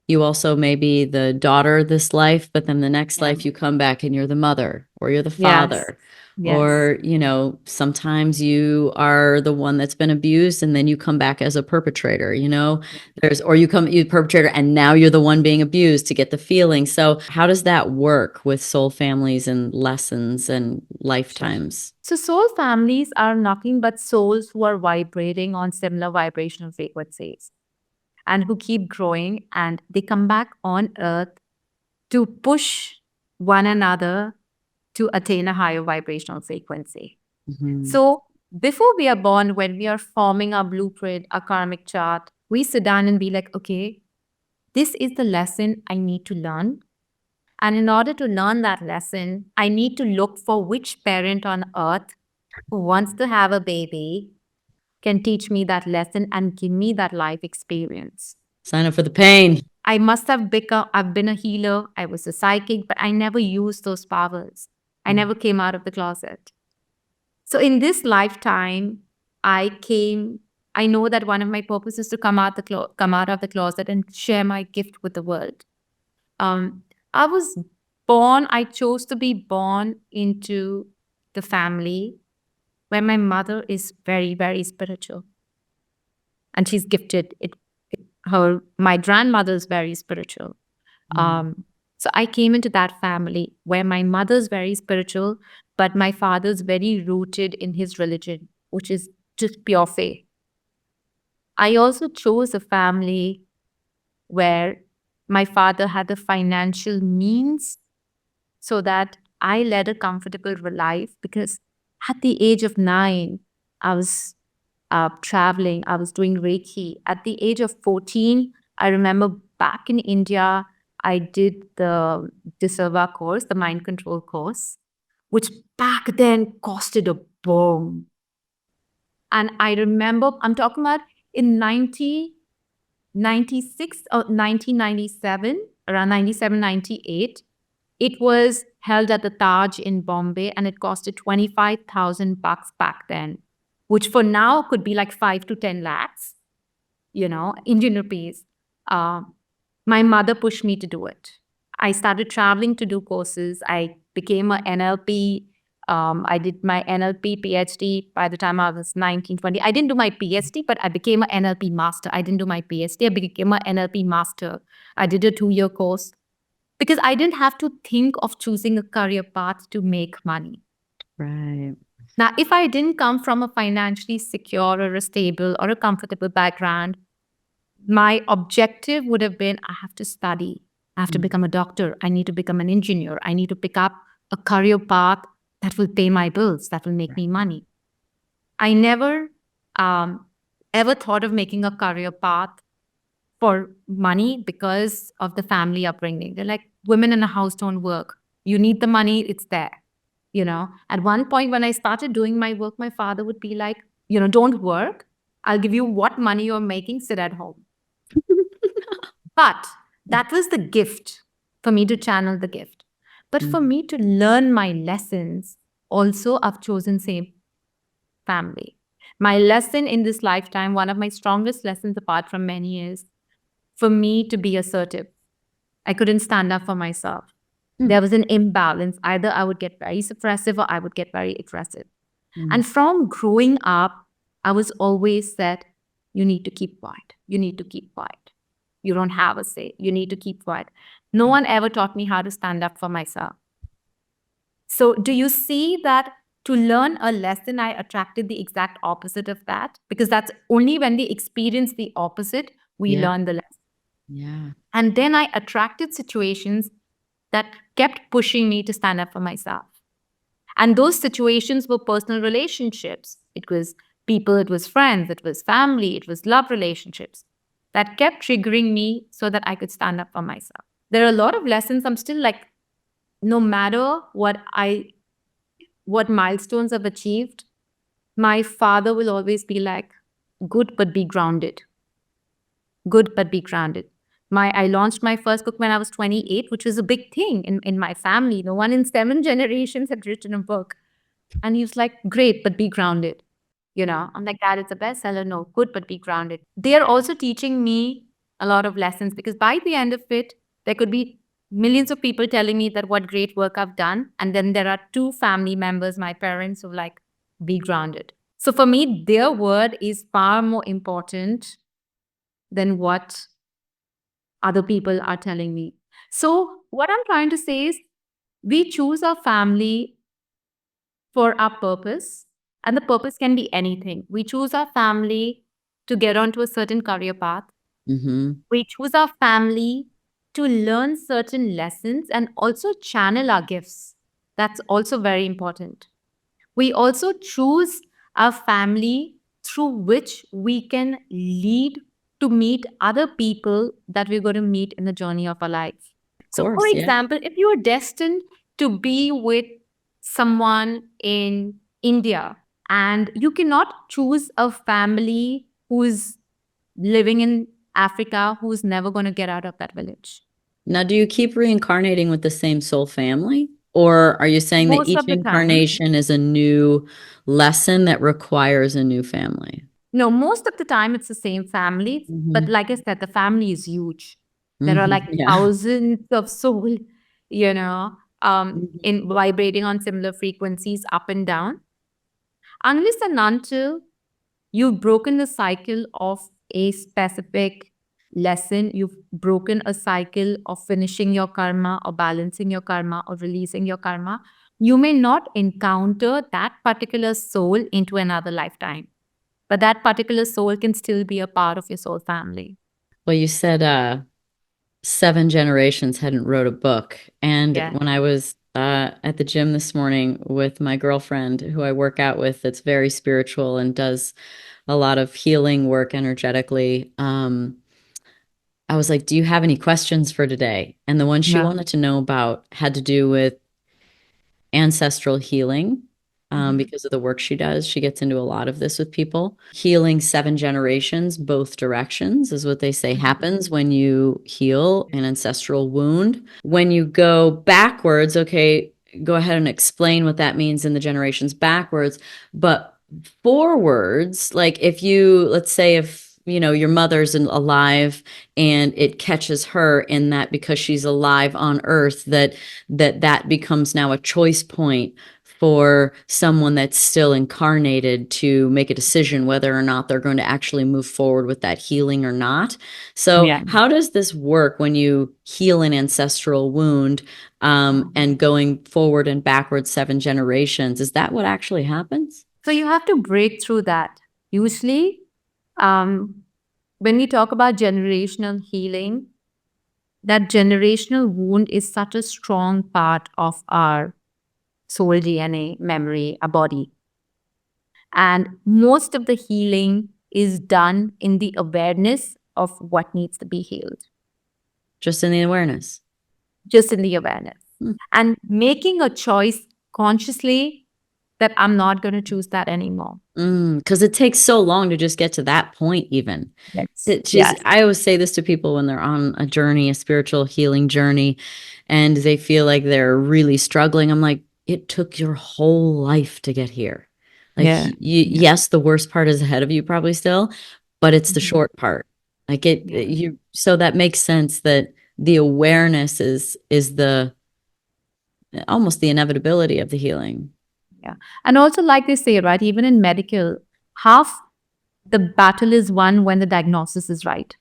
you also may be the daughter this life, but then the next Yeah. life you come back and you're the mother or you're the Yes. father. Yes. Or, sometimes you are the one that's been abused and then you come back as a perpetrator, or you perpetrator and now you're the one being abused to get the feeling. So how does that work with soul families and lessons and Sure. lifetimes? So, soul families are nothing but souls who are vibrating on similar vibrational frequencies and who keep growing and they come back on earth to push one another to attain a higher vibrational frequency. Hmm. So, before we are born, when we are forming our blueprint, our karmic chart, we sit down and be like, okay, this is the lesson I need to learn. And in order to learn that lesson, I need to look for which parent on earth who wants to have a baby can teach me that lesson and give me that life experience. Sign up for the pain. I must have become, I've been a healer, I was a psychic, but I never used those powers. I never came out of the closet. So in this lifetime, I know that one of my purposes is to come out of the closet and share my gift with the world. Um, I was I chose to be born into the family where my mother is very, very spiritual and she's gifted. My grandmother is very spiritual. Mm. Um, so I came into that family where my mother's very spiritual, but my father's very rooted in his religion, which is just pure faith. I also chose a family where My father had the financial means so that I led a comfortable life, because at the age of 9, I was traveling, I was doing Reiki. At the age of 14, I remember back in India, I did the Disarva course, the mind control course, which back then costed a bomb. And I remember, I'm talking about in 1996 or 1997, around 97, 98. It was held at the Taj in Bombay, and it costed 25,000 bucks back then, which for now could be like 5 to 10 lakhs, Indian rupees. Uh, my mother pushed me to do it. I started traveling to do courses. I became a NLP. I did my NLP PhD by the time I was 19, 20. I didn't do my PhD, but I became an NLP master. I didn't do my PhD. I became an NLP master. I did a 2-year course because I didn't have to think of choosing a career path to make money. Right. Now, if I didn't come from a financially secure or a stable or a comfortable background, my objective would have been I have to study, I have to become a doctor, I need to become an engineer, I need to pick up a career path that will pay my bills, that will make me money. I never um, ever thought of making a career path for money because of the family upbringing. They're like, women in a house don't work. You need the money, it's there. At one point when I started doing my work, my father would be like, don't work. I'll give you what money you're making, sit at home. But that was the gift for me to channel the gift. But for me to learn my lessons, also, I've chosen same family. My lesson in this lifetime, one of my strongest lessons apart from many, is for me to be assertive. I couldn't stand up for myself. There was an imbalance. Either I would get very suppressive or I would get very aggressive. And from growing up, I was always said, you need to keep quiet. You need to keep quiet. You don't have a say. You need to keep quiet. No one ever taught me how to stand up for myself. So, do you see that to learn a lesson, I attracted the exact opposite of that? Because that's only when we experience the opposite, we Yeah. learn the lesson. Yeah. And then I attracted situations that kept pushing me to stand up for myself. And those situations were personal relationships. It was people, it was friends, it was family, it was love relationships that kept triggering me so that I could stand up for myself. There are a lot of lessons I'm still like, no matter what milestones I've achieved, my father will always be like, good, but be grounded. Good, but be grounded. I launched my first book when I was 28, which was a big thing in my family. No one in 7 generations had written a book. And he was like, great, but be grounded. I'm like, Dad, it's a bestseller. No, good, but be grounded. They're also teaching me a lot of lessons, because by the end of it, there could be millions of people telling me that what great work I've done. And then there are 2 family members, my parents, who like, be grounded. So for me, their word is far more important than what other people are telling me. So what I'm trying to say is, we choose our family for our purpose, and the purpose can be anything. We choose our family to get onto a certain career path. Mm-hmm. We choose our family to learn certain lessons and also channel our gifts. That's also very important. We also choose our family through which we can lead to meet other people that we're going to meet in the journey of our life. Of So, for course. Yeah. example, if you are destined to be with someone in India, and you cannot choose a family who's living in Africa who's never going to get out of that village. Now, do you keep reincarnating with the same soul family? Or are you saying that Most each of the time, incarnation is a new lesson that requires a new family? no, most of the time it's the same family. But Mm-hmm. like I said, the family is huge. There are Mm-hmm. like Yeah. thousands of soul, Mhm. in vibrating on similar frequencies up and down. Unless and until you've broken the cycle of a specific lesson, you've broken a cycle of finishing your karma or balancing your karma or releasing your karma, you may not encounter that particular soul into another lifetime. But that particular soul can still be a part of your soul family. Well, you said seven generations hadn't wrote a book. And Yeah. when I was at the gym this morning with my girlfriend, who I work out with, that's very spiritual and does a lot of healing work energetically, I was like, "Do you have any questions for today?" And the one she Yeah. wanted to know about had to do with ancestral healing, Mhm. because of the work she does. She gets into a lot of this with people. Healing seven generations, both directions, is what they say Mhm. happens when you heal an ancestral wound. When you go backwards, okay, go ahead and explain what that means in the generations backwards. But forwards, like if you, let's say, if your mother's alive and it catches her in that, because she's alive on earth, that becomes now a choice point for someone that's still incarnated to make a decision whether or not they're going to actually move forward with that healing or not. So Yeah. how does this work when you heal an ancestral wound, and going forward and backwards seven generations? Is that what actually happens? So you have to break through that. Usually, um, when we talk about generational healing, that generational wound is such a strong part of our soul DNA, memory, our body. And most of the healing is done in the awareness of what needs to be healed, Just in the awareness. just in the awareness. Hmm. And making a choice consciously that I'm not going to choose that anymore. Because it takes so long to just get to that point, even. Yes. It's just, Yes. I always say this to people when they're on a journey, a spiritual healing journey, and they feel like they're really struggling. I'm like, it took your whole life to get here. Like, Yeah. Yeah. yes, the worst part is ahead of you probably still, but it's the Mhm. short part. Like Yeah. so that makes sense that the awareness is the almost the inevitability of the healing. Yeah. And also, like they say, right, even in medical, half the battle is won when the diagnosis is right.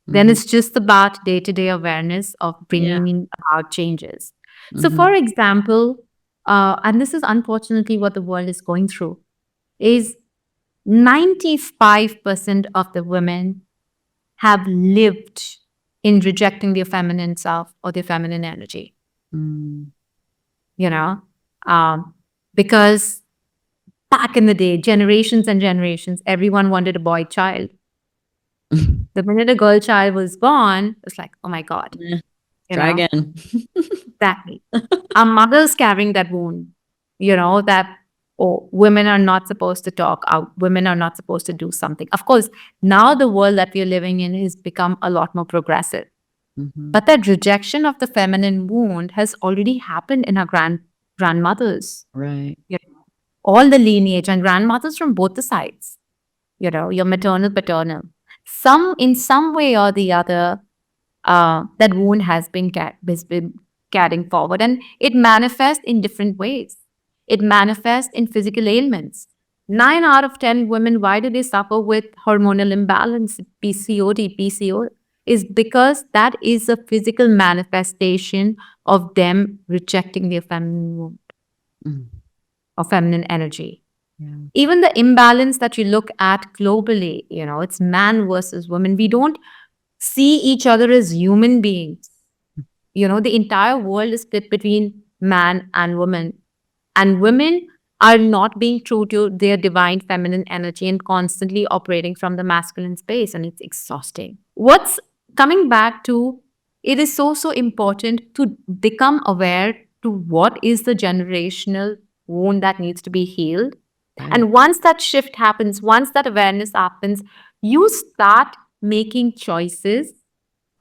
Then Hmm. it's just about day to day awareness of Yeah. bringing in about changes. So, for Hmm. example, and this is unfortunately what the world is going through, is 95% of the women have lived in rejecting their feminine self or their feminine energy, Mm. you know, um, because back in the day, generations and generations, everyone wanted a boy child. The minute a girl child was born, it's like, oh my God, Yeah, you try know, again. exactly. Our mothers carrying that wound, that, oh, women are not supposed to talk out, women are not supposed to do something. Of course, now the world that we're living in has become a lot more progressive. Hmm. But that rejection of the feminine wound has already happened in our grandmothers, Right. you know, all the lineage and grandmothers from both the sides, your maternal, paternal. In some way or the other, that wound has been carrying forward, and it manifests in different ways. It manifests in physical ailments. 9 out of 10 women, why do they suffer with hormonal imbalance, PCOD, PCO? Is because that is a physical manifestation of them rejecting their feminine wound Mm. or feminine energy. Yeah. Even the imbalance that you look at globally, it's man versus woman. We don't see each other as human beings. The entire world is split between man and woman. And women are not being true to their divine feminine energy and constantly operating from the masculine space. And it's exhausting. What's coming back to it is so, so important to become aware to what is the generational wound that needs to be healed. Right. And once that shift happens, once that awareness happens, you start making choices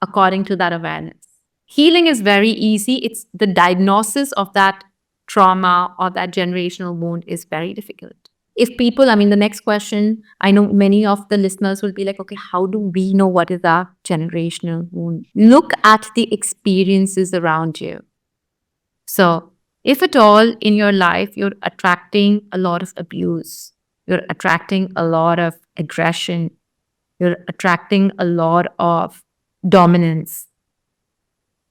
according to that awareness. Healing is very easy. It's the diagnosis of that trauma or that generational wound is very difficult. If people, I mean, the next question, I know many of the listeners will be like, okay, how do we know what is our generational wound? Look at the experiences around you. So, if at all in your life you're attracting a lot of abuse, you're attracting a lot of aggression, you're attracting a lot of dominance,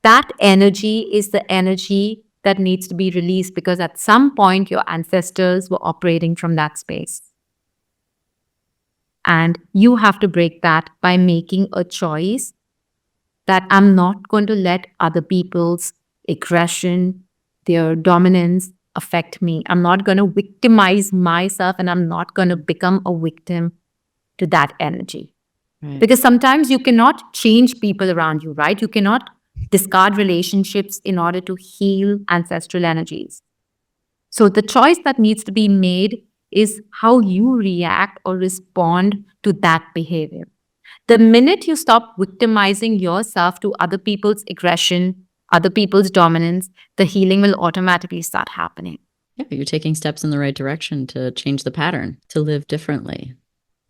that energy is the energy that needs to be released because at some point your ancestors were operating from that space. And you have to break that by making a choice that I'm not going to let other people's aggression, their dominance affect me. I'm not going to victimize myself and I'm not going to become a victim to that energy. Right. Because sometimes you cannot change people around you, right? You cannot discard relationships in order to heal ancestral energies. So the choice that needs to be made is how you react or respond to that behavior. The minute you stop victimizing yourself to other people's aggression, other people's dominance, the healing will automatically start happening. Yeah, you're taking steps in the right direction to change the pattern, to live differently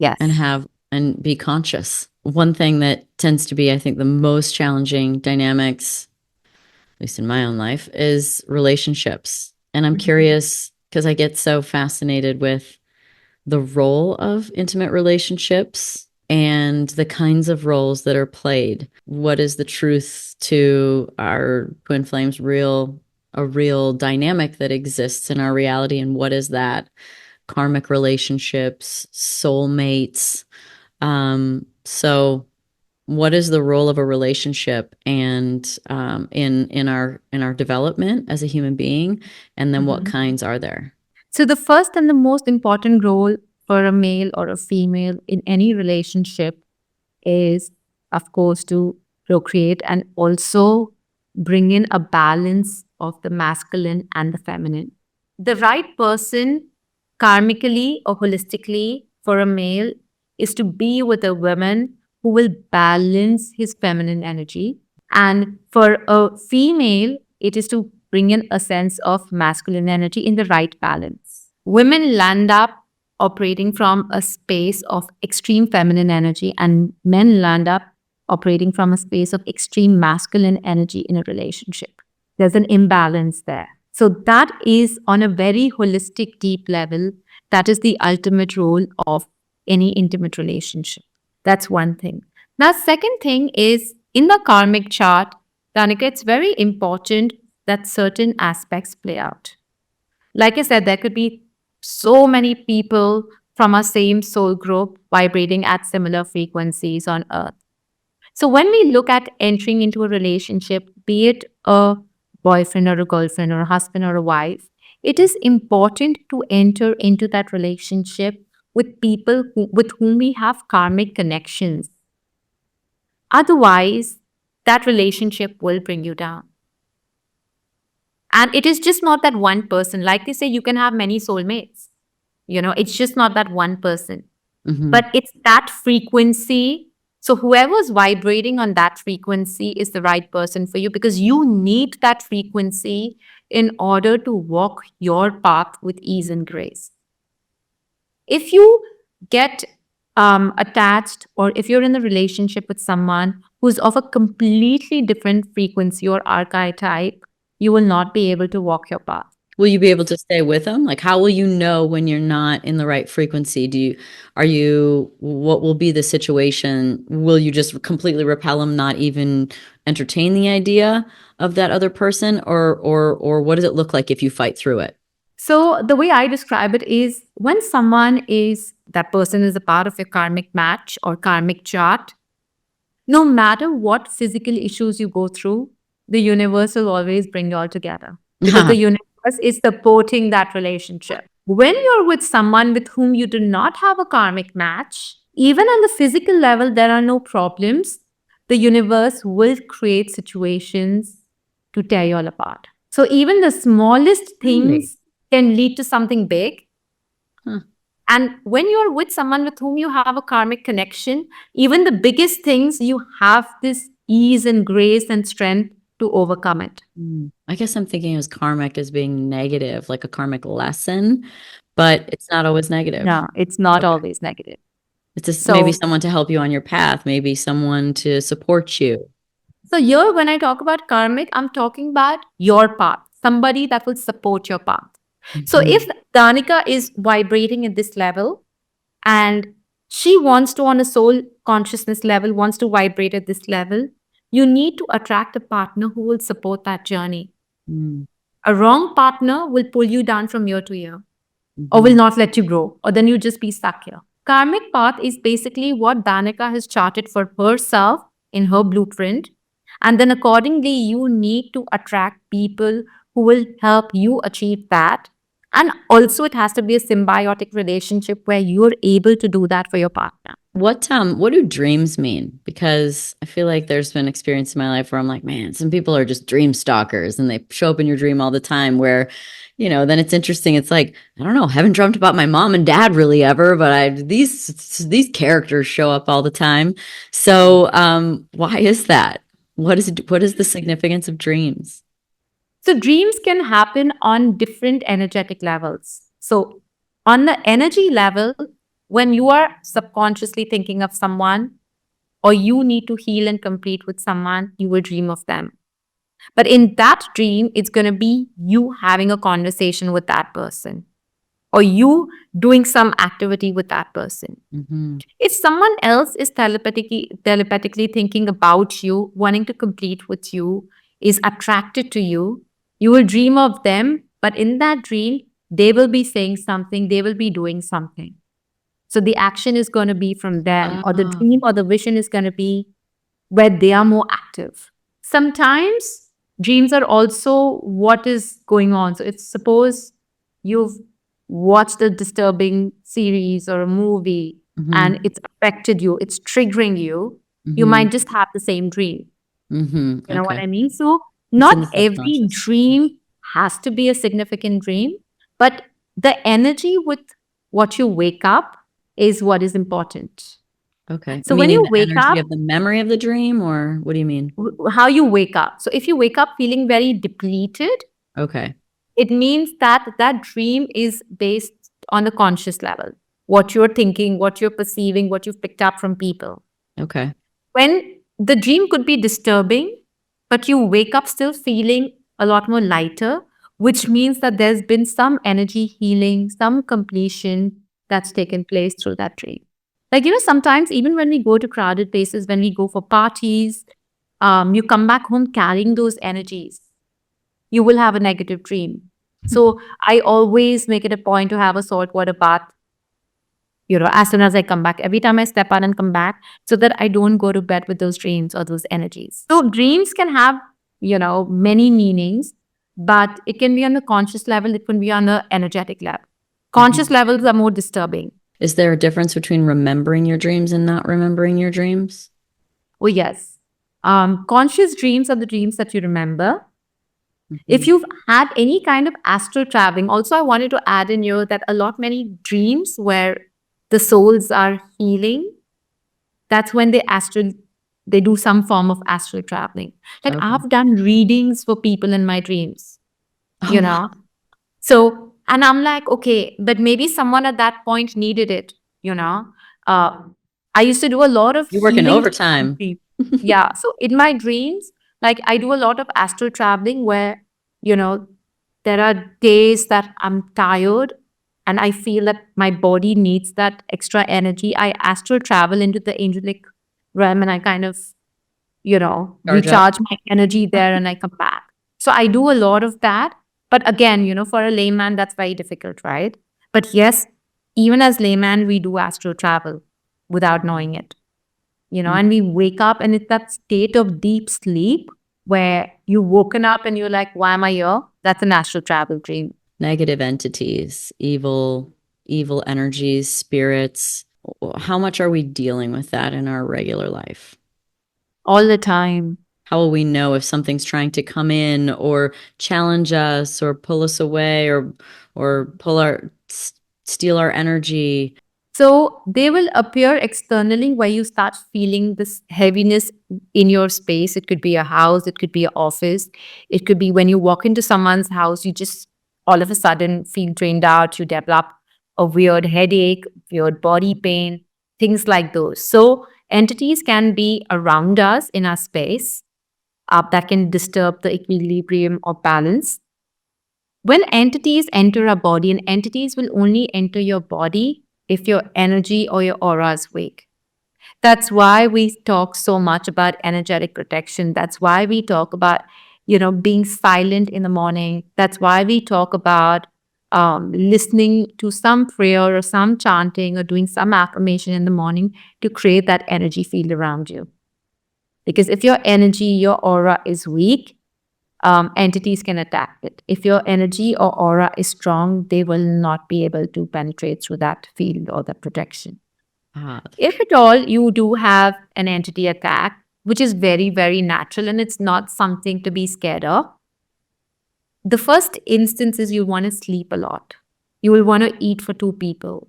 and Yes. have and be conscious. One thing that tends to be, I think, the most challenging dynamics, at least in my own life, is relationships. And I'm Mhm. curious because I get so fascinated with the role of intimate relationships and the kinds of roles that are played. What is the truth to our twin flames a real dynamic that exists in our reality, and what is that? Karmic relationships, soulmates. So what is the role of a relationship and in our development as a human being, and then what Mhm. kinds are there? So, the first and the most important role for a male or a female in any relationship is, of course, to procreate and also bring in a balance of the masculine and the feminine. The right person, karmically or holistically, for a male is to be with a woman who will balance his feminine energy. And for a female, it is to bring in a sense of masculine energy in the right balance. Women land up operating from a space of extreme feminine energy, and men land up operating from a space of extreme masculine energy in a relationship. There's an imbalance there. So, that is on a very holistic, deep level. That is the ultimate role of any intimate relationship. That's one thing. Now, second thing is in the karmic chart, Danica, it's very important that certain aspects play out. Like I said, there could be so many people from our same soul group vibrating at similar frequencies on Earth. So when we look at entering into a relationship, be it a boyfriend or a girlfriend or a husband or a wife, it is important to enter into that relationship with people with whom we have karmic connections. Otherwise, that relationship will bring you down. And it is just not that one person. Like they say, you can have many soulmates. It's just not that one person, Mm-hmm. but it's that frequency. So whoever's vibrating on that frequency is the right person for you because you need that frequency in order to walk your path with ease and grace. If you get attached or if you're in a relationship with someone who's of a completely different frequency or archetype, you will not be able to walk your path. Will you be able to stay with them? Like, how will you know when you're not in the right frequency? What will be the situation? Will you just completely repel them, not even entertain the idea of that other person? Or what does it look like if you fight through it? So the way I describe it is when that person is a part of your karmic match or karmic chart, no matter what physical issues you go through, the universe will always bring you all together because the universe is supporting that relationship. When you're with someone with whom you do not have a karmic match, even on the physical level, there are no problems. The universe will create situations to tear you all apart. So even the smallest Really? things can lead to something big. Huh. And when you're with someone with whom you have a karmic connection, even the biggest things, you have this ease and grace and strength to overcome it. I guess I'm thinking as karmic as being negative, like a karmic lesson, but it's not always negative. No, it's not Okay. always negative. It's just maybe So, someone to help you on your path, maybe someone to support you. so here, when I talk about karmic, I'm talking about your path, somebody that will support your path. So, if Mhm. Danica is vibrating at this level and she wants to, on a soul consciousness level, wants to vibrate at this level, you need to attract a partner who will support that journey. Mm, A wrong partner will pull you down from year to year or will mhm. not let you grow, or then you just be stuck here. Karmic path is basically what Danica has charted for herself in her blueprint. And then accordingly, you need to attract people who will help you achieve that. And also, it has to be a symbiotic relationship where you're able to do that for your partner. What do dreams mean? Because I feel like there's been experience in my life where I'm like, man, some people are just dream stalkers and they show up in your dream all the time where, then it's interesting. It's like, I don't know, haven't dreamt about my mom and dad really ever, but these characters show up all the time. So, why is that? What is the significance of dreams? So, dreams can happen on different energetic levels. So, on the energy level, when you are subconsciously thinking of someone or you need to heal and complete with someone, you will dream of them. But in that dream, it's going to be you having a conversation with that person or you doing some activity with that person. Mm-hmm. If someone else is telepathically thinking about you, wanting to complete with you, is attracted to you, you will dream of them. But in that dream, they will be saying something, they will be doing something. So the action is going to be from them, or the Oh. dream or the vision is going to be where they are more active. Sometimes dreams are also what is going on. So if suppose you've watched a disturbing series or a movie and Mm-hmm. it's affected you, it's triggering you, you Mm-hmm. might just have the same dream. Mm-hmm. You know what Okay. I mean? So It's in not the every subconscious. dream has to be a significant dream, but the energy with what you wake up is what is important. Okay. So when Meaning you the wake energy up, of the memory of the dream, or what do you mean? how you wake up. So if you wake up feeling very depleted, Okay. it means that that dream is based on the conscious level. What you're thinking, what you're perceiving, what you've picked up from people. Okay. When the dream could be disturbing, but you wake up still feeling a lot more lighter, which means that there's been some energy healing, some completion that's taken place through that dream. Like, sometimes even when we go to crowded places, when we go for parties, you come back home carrying those energies, you will have a negative dream. So I always make it a point to have a saltwater bath, as soon as I come back, every time I step out and come back, so that I don't go to bed with those dreams or those energies. So dreams can have, many meanings, but it can be on the conscious level, it can be on the energetic level. Conscious Mhm. levels are more disturbing. Is there a difference between remembering your dreams and not remembering your dreams? Oh, yes. Conscious dreams are the dreams that you remember. If Mhm. you've had any kind of astral traveling, also I wanted to add in here that a lot many dreams where the souls are healing, that's when they do some form of astral traveling. Like Okay. I've done readings for people in my dreams, Oh, you wow. know. So, and I'm like, okay, but maybe someone at that point needed it, you know. Uh, I used to do a lot of You're working healing in overtime. dreams. Yeah. So in my dreams, like I do a lot of astral traveling where, you know, there are days that I'm tired and I feel that my body needs that extra energy. I astral travel into the angelic realm and I kind of, Charge up. recharge my energy there and I come back. So I do a lot of that. But again, for a layman, that's very difficult, right? But yes, even as layman, we do astral travel without knowing it, Mm. and we wake up and it's that state of deep sleep where you woken up and you're like, why am I here? That's an astral travel dream Negative entities, evil energies, spirits. How much are we dealing with that in our regular life? all the time. How will we know if something's trying to come in or challenge us or pull us away or steal our energy? So they will appear externally where you start feeling this heaviness in your space. It could be a house, it could be an office, it could be when you walk into someone's house, you just all of a sudden feel drained out, you develop a weird headache, weird body pain, things like those. So entities can be around us in our space that can disturb the equilibrium or balance. When entities enter a body, and entities will only enter your body if your energy or your aura is weak. That's why we talk so much about energetic protection. That's why we talk about, being silent in the morning. That's why we talk about listening to some prayer or some chanting or doing some affirmation in the morning to create that energy field around you. Because if your energy, your aura is weak, entities can attack it. If your energy or aura is strong, they will not be able to penetrate through that field or that protection. Ah, If at all you do have an entity attack, which is very, very natural and it's not something to be scared of, the first instance is you want to sleep a lot. You will want to eat for two people.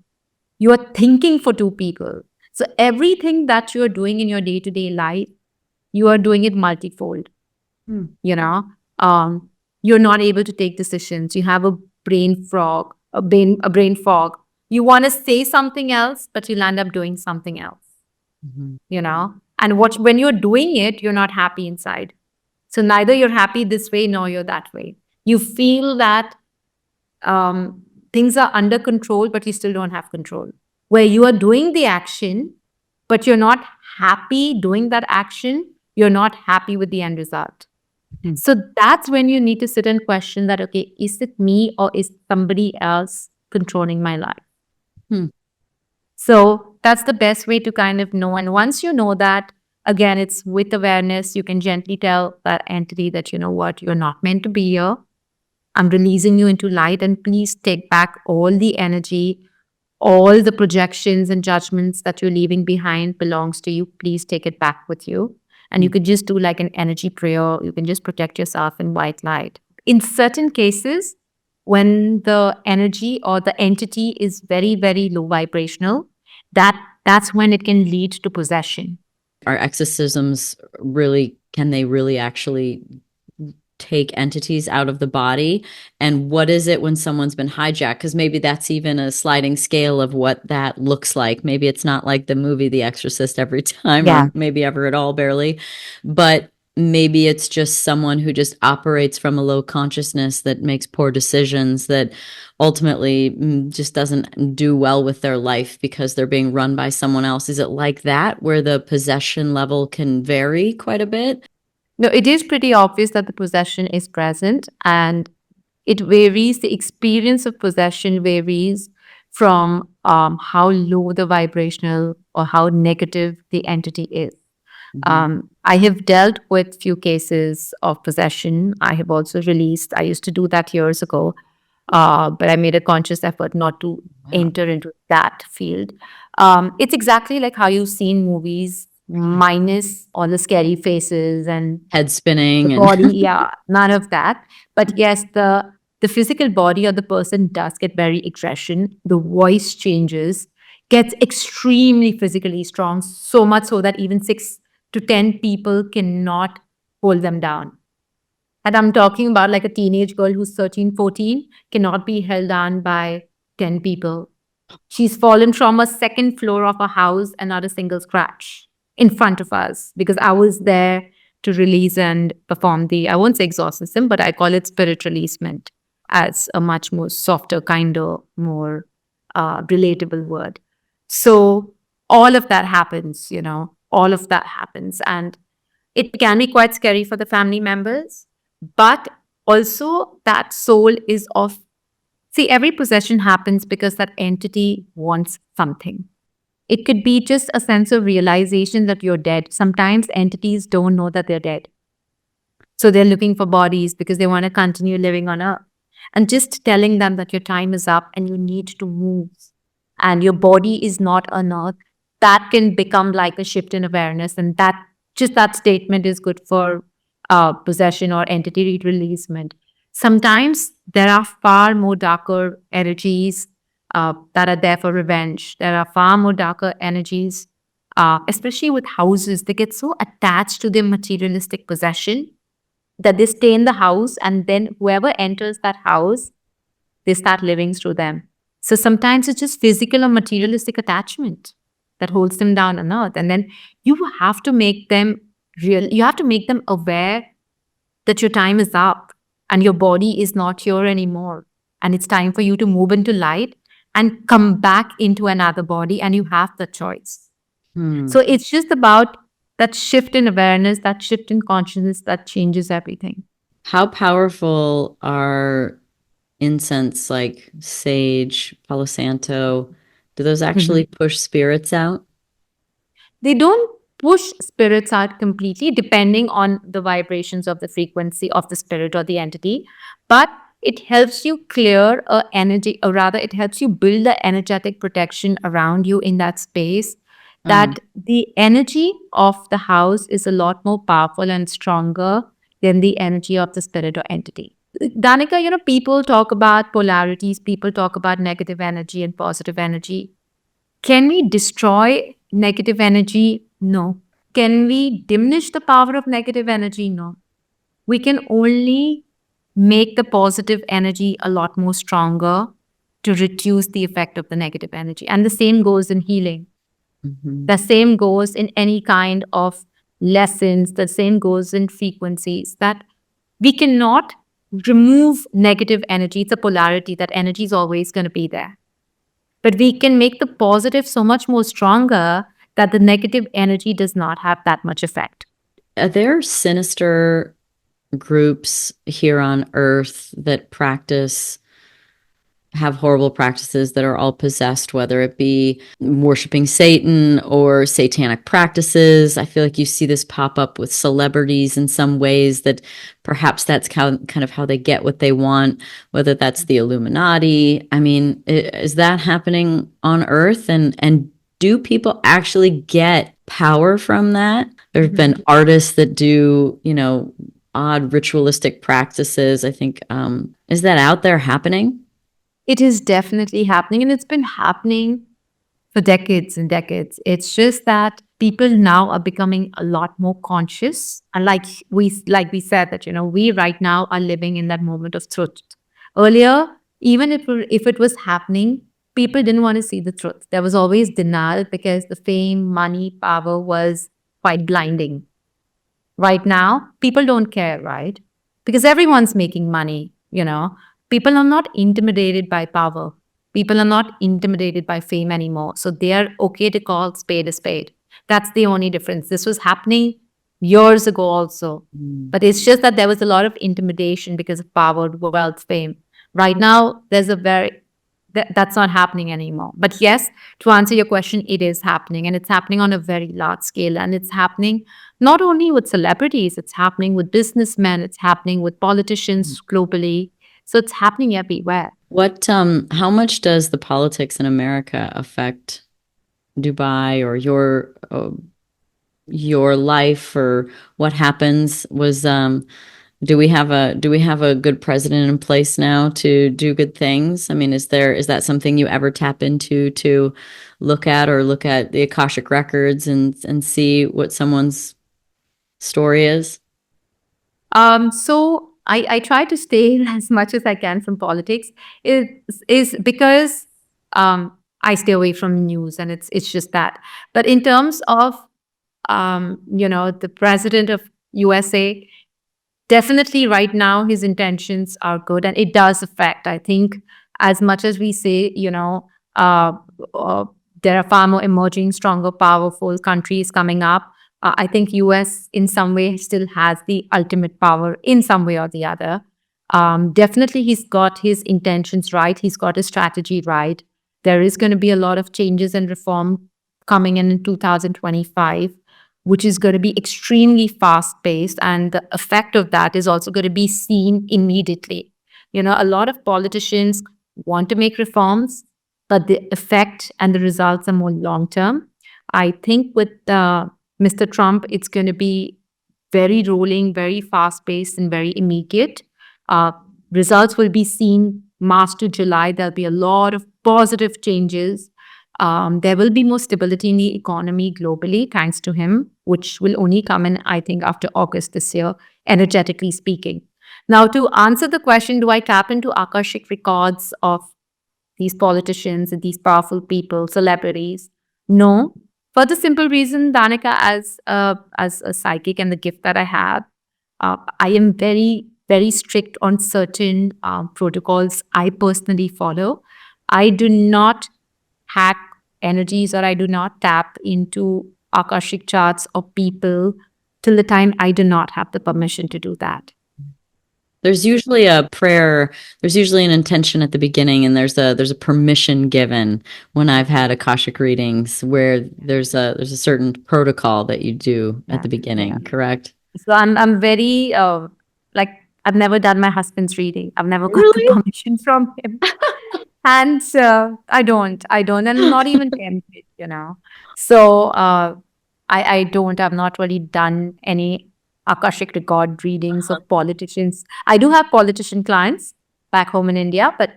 You are thinking for two people. So everything that you are doing in your day to day life, you are doing it multifold. hmm. You know, um, you're not able to take decisions. You have a brain fog. You want to say something else, but you'll end up doing something else. Mhm. And when you're doing it, you're not happy inside. So neither you're happy this way nor you're that way. You feel that um, things are under control, but you still don't have control. Where you are doing the action, but you're not happy doing that action, you're not happy with the end result. Hmm. So that's when you need to sit and question that, okay, is it me or is somebody else controlling my life? Hmm. So that's the best way to kind of know. And once you know that, again, it's with awareness, you can gently tell that entity that, you know what, you're not meant to be here. I'm releasing you into light, and please take back all the energy, all the projections and judgments that you're leaving behind belongs to you. Please take it back with you. And you Hmm. could just do like an energy prayer. You can just protect yourself in white light. In certain cases, when the energy or the entity is very, very low vibrational, that's when it can lead to possession. Are exorcisms really, can they really actually take entities out of the body? And what is it when someone's been hijacked? Because maybe that's even a sliding scale of what that looks like. Maybe it's not like the movie The Exorcist every time, Yeah. or maybe ever at all, barely. But maybe it's just someone who just operates from a low consciousness, that makes poor decisions, that ultimately just doesn't do well with their life because they're being run by someone else. Is it like that, where the possession level can vary quite a bit? No, it is pretty obvious that the possession is present, and it varies. The experience of possession varies from how low the vibrational or how negative the entity is. Mm-hmm. I have dealt with few cases of possession. I have also released. I used to do that years ago, but I made a conscious effort not to Wow. enter into that field. It's exactly like how you've seen movies, minus all the scary faces and Head the spinning and body. Yeah, none of that. But yes, the physical body of the person does get very aggression. The voice changes, gets extremely physically strong, so much so that even 6 to 10 people cannot hold them down. And I'm talking about like a teenage girl who's 13, 14, cannot be held down by 10 people. She's fallen from a second floor of a house and not a single scratch in front of us because I was there to release and perform I won't say exorcism, but I call it spirit releasement as a much more softer, kinder, more relatable word. So all of that happens, all of that happens. And it can be quite scary for the family members, but also that soul is of. See, every possession happens because that entity wants something. It could be just a sense of realization that you're dead. Sometimes entities don't know that they're dead. So they're looking for bodies because they want to continue living on Earth. And just telling them that your time is up and you need to move and your body is not on Earth, that can become like a shift in awareness. And that statement is good for possession or entity releasement. Sometimes there are far more darker energies that are there for revenge. There are far more darker energies, especially with houses. They get so attached to their materialistic possession that they stay in the house, and then whoever enters that house, they start living through them. So sometimes it's just physical or materialistic attachment that holds them down on earth. And then you have to make them you have to make them aware that your time is up and your body is not here anymore. And it's time for you to move into light and come back into another body, and you have the choice. hmm. So it's just about that shift in awareness, that shift in consciousness that changes everything. How powerful are incense like sage, Palo Santo? Do those actually Mhm. push spirits out? They don't. push spirits out completely, depending on the vibrations of the frequency of the spirit or the entity. But it helps you clear a energy, or rather, it helps you build the energetic protection around you in that space. Mm, That the energy of the house is a lot more powerful and stronger than the energy of the spirit or entity. Danica, people talk about polarities, people talk about negative energy and positive energy. Can we destroy negative energy? No. Can we diminish the power of negative energy? No. We can only make the positive energy a lot more stronger to reduce the effect of the negative energy. And the same goes in healing. mhm. The same goes in any kind of lessons. The same goes in frequencies, that we cannot remove negative energy. It's a polarity, that energy is always going to be there. But we can make the positive so much more stronger that the negative energy does not have that much effect. Are there sinister groups here on Earth that have horrible practices that are all possessed, whether it be worshiping Satan or satanic practices? I feel like you see this pop up with celebrities in some ways, that perhaps that's kind of how they get what they want, whether that's the Illuminati. I mean, is that happening on Earth? And do people actually get power from that? There have been artists that do, odd ritualistic practices. I think, is that out there happening? It is definitely happening, and it's been happening for decades and decades. It's just that people now are becoming a lot more conscious. And like we said, that we right now are living in that moment of truth. Earlier, even if it was happening, people didn't want to see the truth. There was always denial because the fame, money, power was quite blinding. Right now, people don't care, right? Because everyone's making money. People are not intimidated by power. People are not intimidated by fame anymore. So they are okay to call spade a spade. That's the only difference. This was happening years ago also. Mm. But it's just that there was a lot of intimidation because of power, wealth, fame. Right now, that's not happening anymore. But yes, to answer your question, it is happening, and it's happening on a very large scale. And it's happening not only with celebrities, it's happening with businessmen, it's happening with politicians globally. So it's happening everywhere. How much does the politics in America affect Dubai, or your life, or what happens? Do we have a good president in place now to do good things? I mean, is that something you ever tap into to look at the Akashic records and see what someone's story is? So I try to stay as much as I can from politics. Is because I stay away from news, and it's just that. But in terms of the president of USA, definitely right now his intentions are good, and it does affect. I think, as much as we say, uh, uh, there are far more emerging, stronger, powerful countries coming up. I think US in some way still has the ultimate power in some way or the other. Definitely he's got his intentions right. He's got his strategy right. There is going to be a lot of changes and reform coming in 2025, which is going to be extremely fast paced. And the effect of that is also going to be seen immediately. A lot of politicians want to make reforms, but the effect and the results are more long term. I think with Mr. Trump, it's going to be very rolling, very fast paced, and very immediate. Uh, Results will be seen March to July. There'll be a lot of positive changes. There will be more stability in the economy globally, thanks to him, which will only come in, I think, after August this year, energetically speaking. Now, to answer the question, do I tap into Akashic records of these politicians and these powerful people, celebrities? No, for the simple reason, Danica, as a psychic and the gift that I have, I am very, very strict on certain protocols I personally follow. I do not hack energies, or I do not tap into Akashic charts or people till the time I do not have the permission to do that. There's usually a prayer, there's usually an intention at the beginning, and there's a permission given when I've had Akashic readings where there's a certain protocol that you do at Yeah, the yeah. beginning, correct? So I'm very like I've never done my husband's reading. I've never got the Really? permission from him. And I don't, and I'm not even tempted, you know. So I don't, I've not really done any Akashic record readings of politicians. I do have politician clients back home in India, but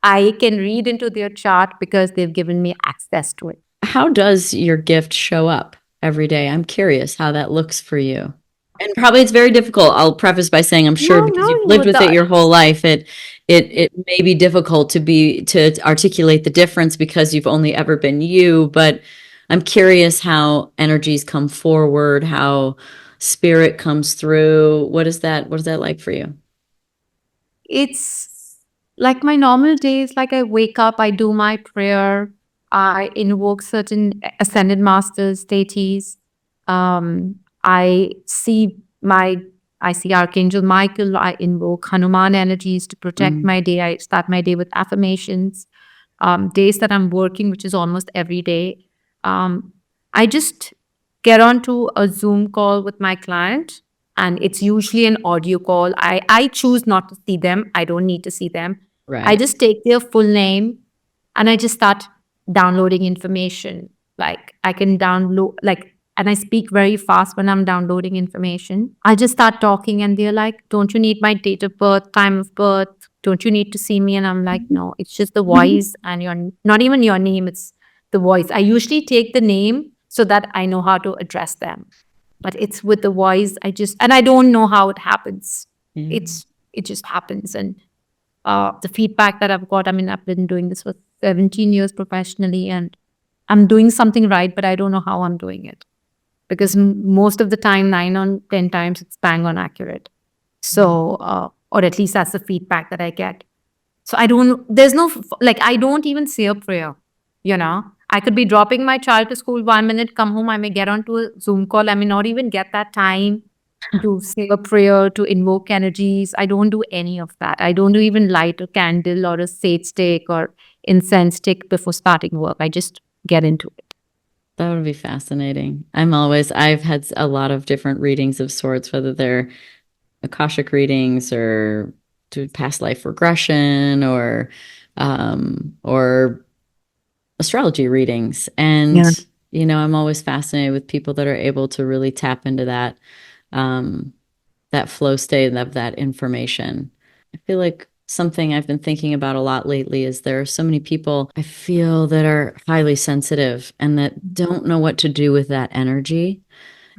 I can read into their chart because they've given me access to it. How does your gift show up every day? I'm curious how that looks for you. And probably it's very difficult. I'll preface by saying I'm sure No, because you've no, lived with it your whole life, it may be difficult to articulate the difference because you've only ever been you, but I'm curious how energies come forward, how spirit comes through. What is that like for you? it's like my normal days. Like I wake up, I do my prayer, I invoke certain ascended masters, deities. I see my I see Archangel Michael. I invoke Hanuman energies to protect Mm, my day. I start my day with affirmations. Days that I'm working, which is almost every day, um, I just get onto a Zoom call with my client, and it's usually an audio call. I choose not to see them. I don't need to see them. I right. just take their full name and I just start downloading information. Like I can download like and I speak very fast when I'm downloading information. I just start talking and they're like, "Don't you need my date of birth, time of birth? Don't you need to see me?" And I'm like, "No, it's just the voice and your not even your name, it's the voice." I usually take the name so that I know how to address them. But it's with the voice, and I don't know how it happens. Yeah. It just happens. And the feedback that I've got, I mean, I've been doing this for 17 years professionally and I'm doing something right, but I don't know how I'm doing it because most of the time, 9 on 10 times, it's bang on accurate. So, or at least that's the feedback that I get. So there's no, like, I don't even say a prayer, you know. I could be dropping my child to school 1 minute, come home, I may get onto a Zoom call. I may not even get that time to say a prayer, to invoke energies. I don't do any of that. I don't do even light a candle or a sage stick or incense stick before starting work. I just get into it. That would be fascinating. I've had a lot of different readings of sorts, whether they're Akashic readings or to past life regression or astrology readings. And, Yeah. I'm always fascinated with people that are able to really tap into um, that flow state of that information. I feel like something I've been thinking about a lot lately is there are so many people I feel that are highly sensitive and that don't know what to do with that energy.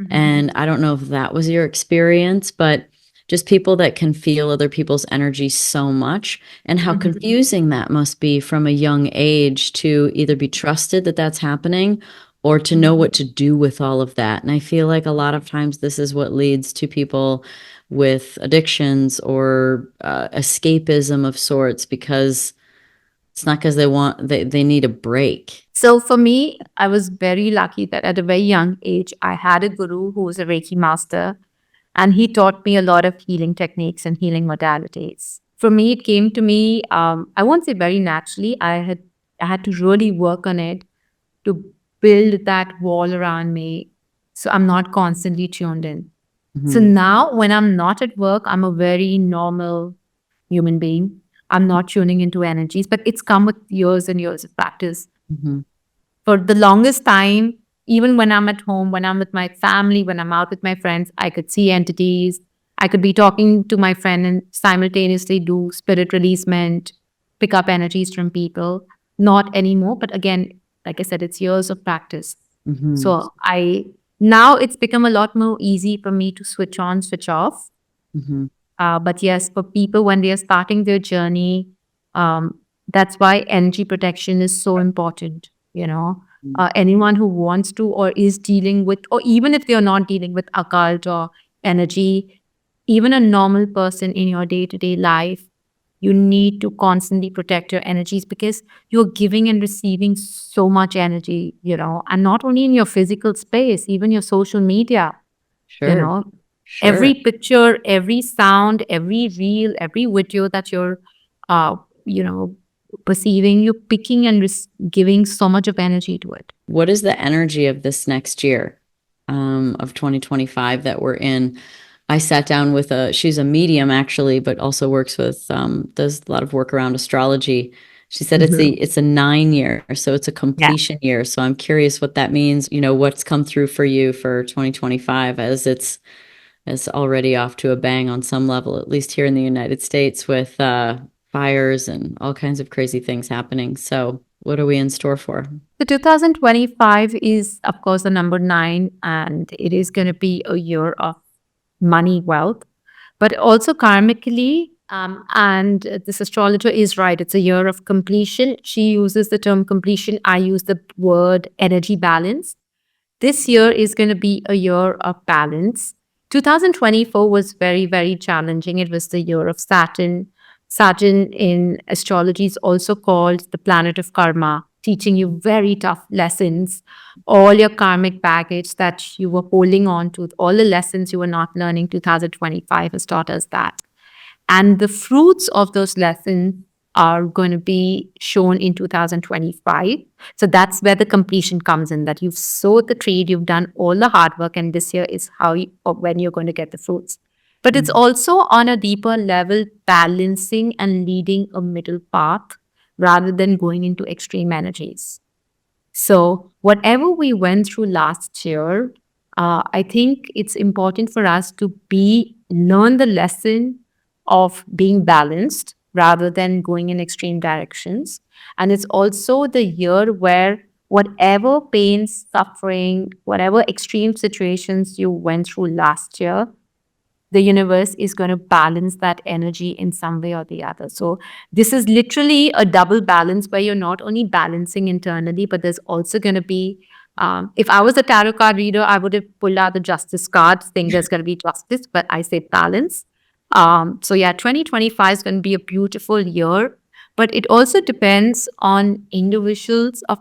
And I don't know if that was your experience, but just people that can feel other people's energy so much and how confusing that must be from a young age to either be trusted that that's happening or to know what to do with all of that. And I feel like a lot of times this is what leads to people with addictions or escapism of sorts because it's not because they need a break. So for me, I was very lucky that at a very young age, I had a guru who was a Reiki master, and he taught me a lot of healing techniques and healing modalities. For me, it came to me. I won't say very naturally. I had to really work on it to build that wall around me, so I'm not constantly tuned in. So Hmm. now, when I'm not at work, I'm a very normal human being. I'm not tuning into energies, but it's come with years and years of practice. Hmm. For the longest time, even when I'm at home, when I'm with my family, when I'm out with my friends, I could see entities. I could be talking to my friend and simultaneously do spirit releasement, pick up energies from people. Not anymore, but again, like I said, it's years of practice. Hmm. So I now it's become a lot more easy for me to switch on, switch off. Hmm. But yes, for people when they are starting their journey, that's why energy protection is so important. Anyone who wants to or is dealing with, or even if they're not dealing with occult or energy, even a normal person in your day to day life, you need to constantly protect your energies because you're giving and receiving so much energy, and not only in your physical space, even your social media, you Sure. know. Sure. Every picture, every sound, every reel, every video that you're, uh, you know, perceiving, you're picking and giving so much of energy to it. What is the energy of this next year, of 2025 that we're in? I sat down with she's a medium actually, but also works with, does a lot of work around astrology. She said Mhm. it's a 9 year, so it's a Yeah. completion year. So I'm curious what that means, what's come through for you for 2025 as it's already off to a bang on some level, at least here in the United States with fires and all kinds of crazy things happening. So what are we in store for? So 2025 is, of course, the number 9, and it is going to be a year of money, wealth, but also karmically. And this astrologer is right. It's a year of completion. She uses the term completion. I use the word energy balance. This year is going to be a year of balance. 2024 was very, very challenging. It was the year of Saturn. Saturn in astrology is also called the planet of karma, teaching you very tough lessons. All your karmic baggage that you were holding on to, all the lessons you were not learning, 2025 has taught us that. And the fruits of those lessons are going to be shown in 2025. So that's where the completion comes in, that you've sowed the trade, you've done all the hard work, and this year is how you, or when you're going to get the fruits. But it's Mm. also on a deeper level, balancing and leading a middle path rather than going into extreme energies. So, whatever we went through last year, I think it's important for us to learn the lesson of being balanced rather than going in extreme directions. And it's also the year where whatever pain, suffering, whatever extreme situations you went through last year, the universe is going to balance that energy in some way or the other. So, this is literally a double balance where you're not only balancing internally, but there's also going to be, if I was a tarot card reader, I would have pulled out the justice card, saying there's going to be justice, but I say balance. So, yeah, 2025 is going to be a beautiful year, but it also depends on individuals of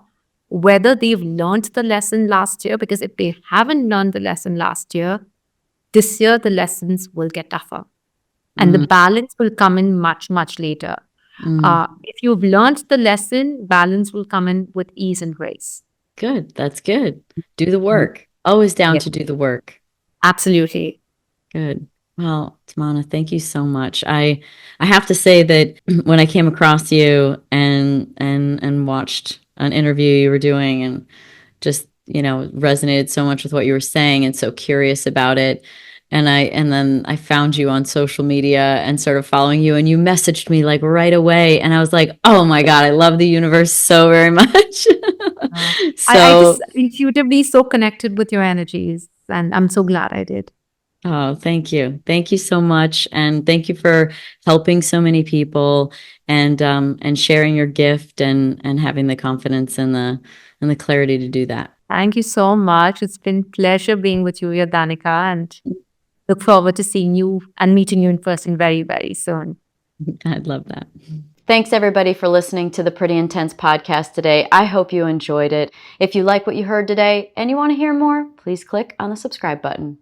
whether they've learned the lesson last year, because if they haven't learned the lesson last year, this year the lessons will get tougher and the Mm, balance will come in much, much later. mm. If you've learned the lesson, balance will come in with ease and grace. Good. That's good. Do the Mhm. work. Always down Yes, to do the work. absolutely. Good. Well, Tamanna, thank you so much. I have to say that when I came across you and watched an interview you were doing and just, resonated so much with what you were saying and so curious about it. And then I found you on social media and started following you and you messaged me like right away and I was like, "Oh my God, I love the universe so very much." Uh, I just So, intuitively so connected with your energies, and I'm so glad I did. oh, thank you. Thank you so much. And thank you for helping so many people and sharing your gift and having the confidence and the clarity to do that. Thank you so much. It's been pleasure being with you, your Danica, and look forward to seeing you and meeting you in person very, very soon. I'd love that. Thanks everybody for listening to the Pretty Intense podcast today. I hope you enjoyed it. If you like what you heard today and you want to hear more, please click on the subscribe button.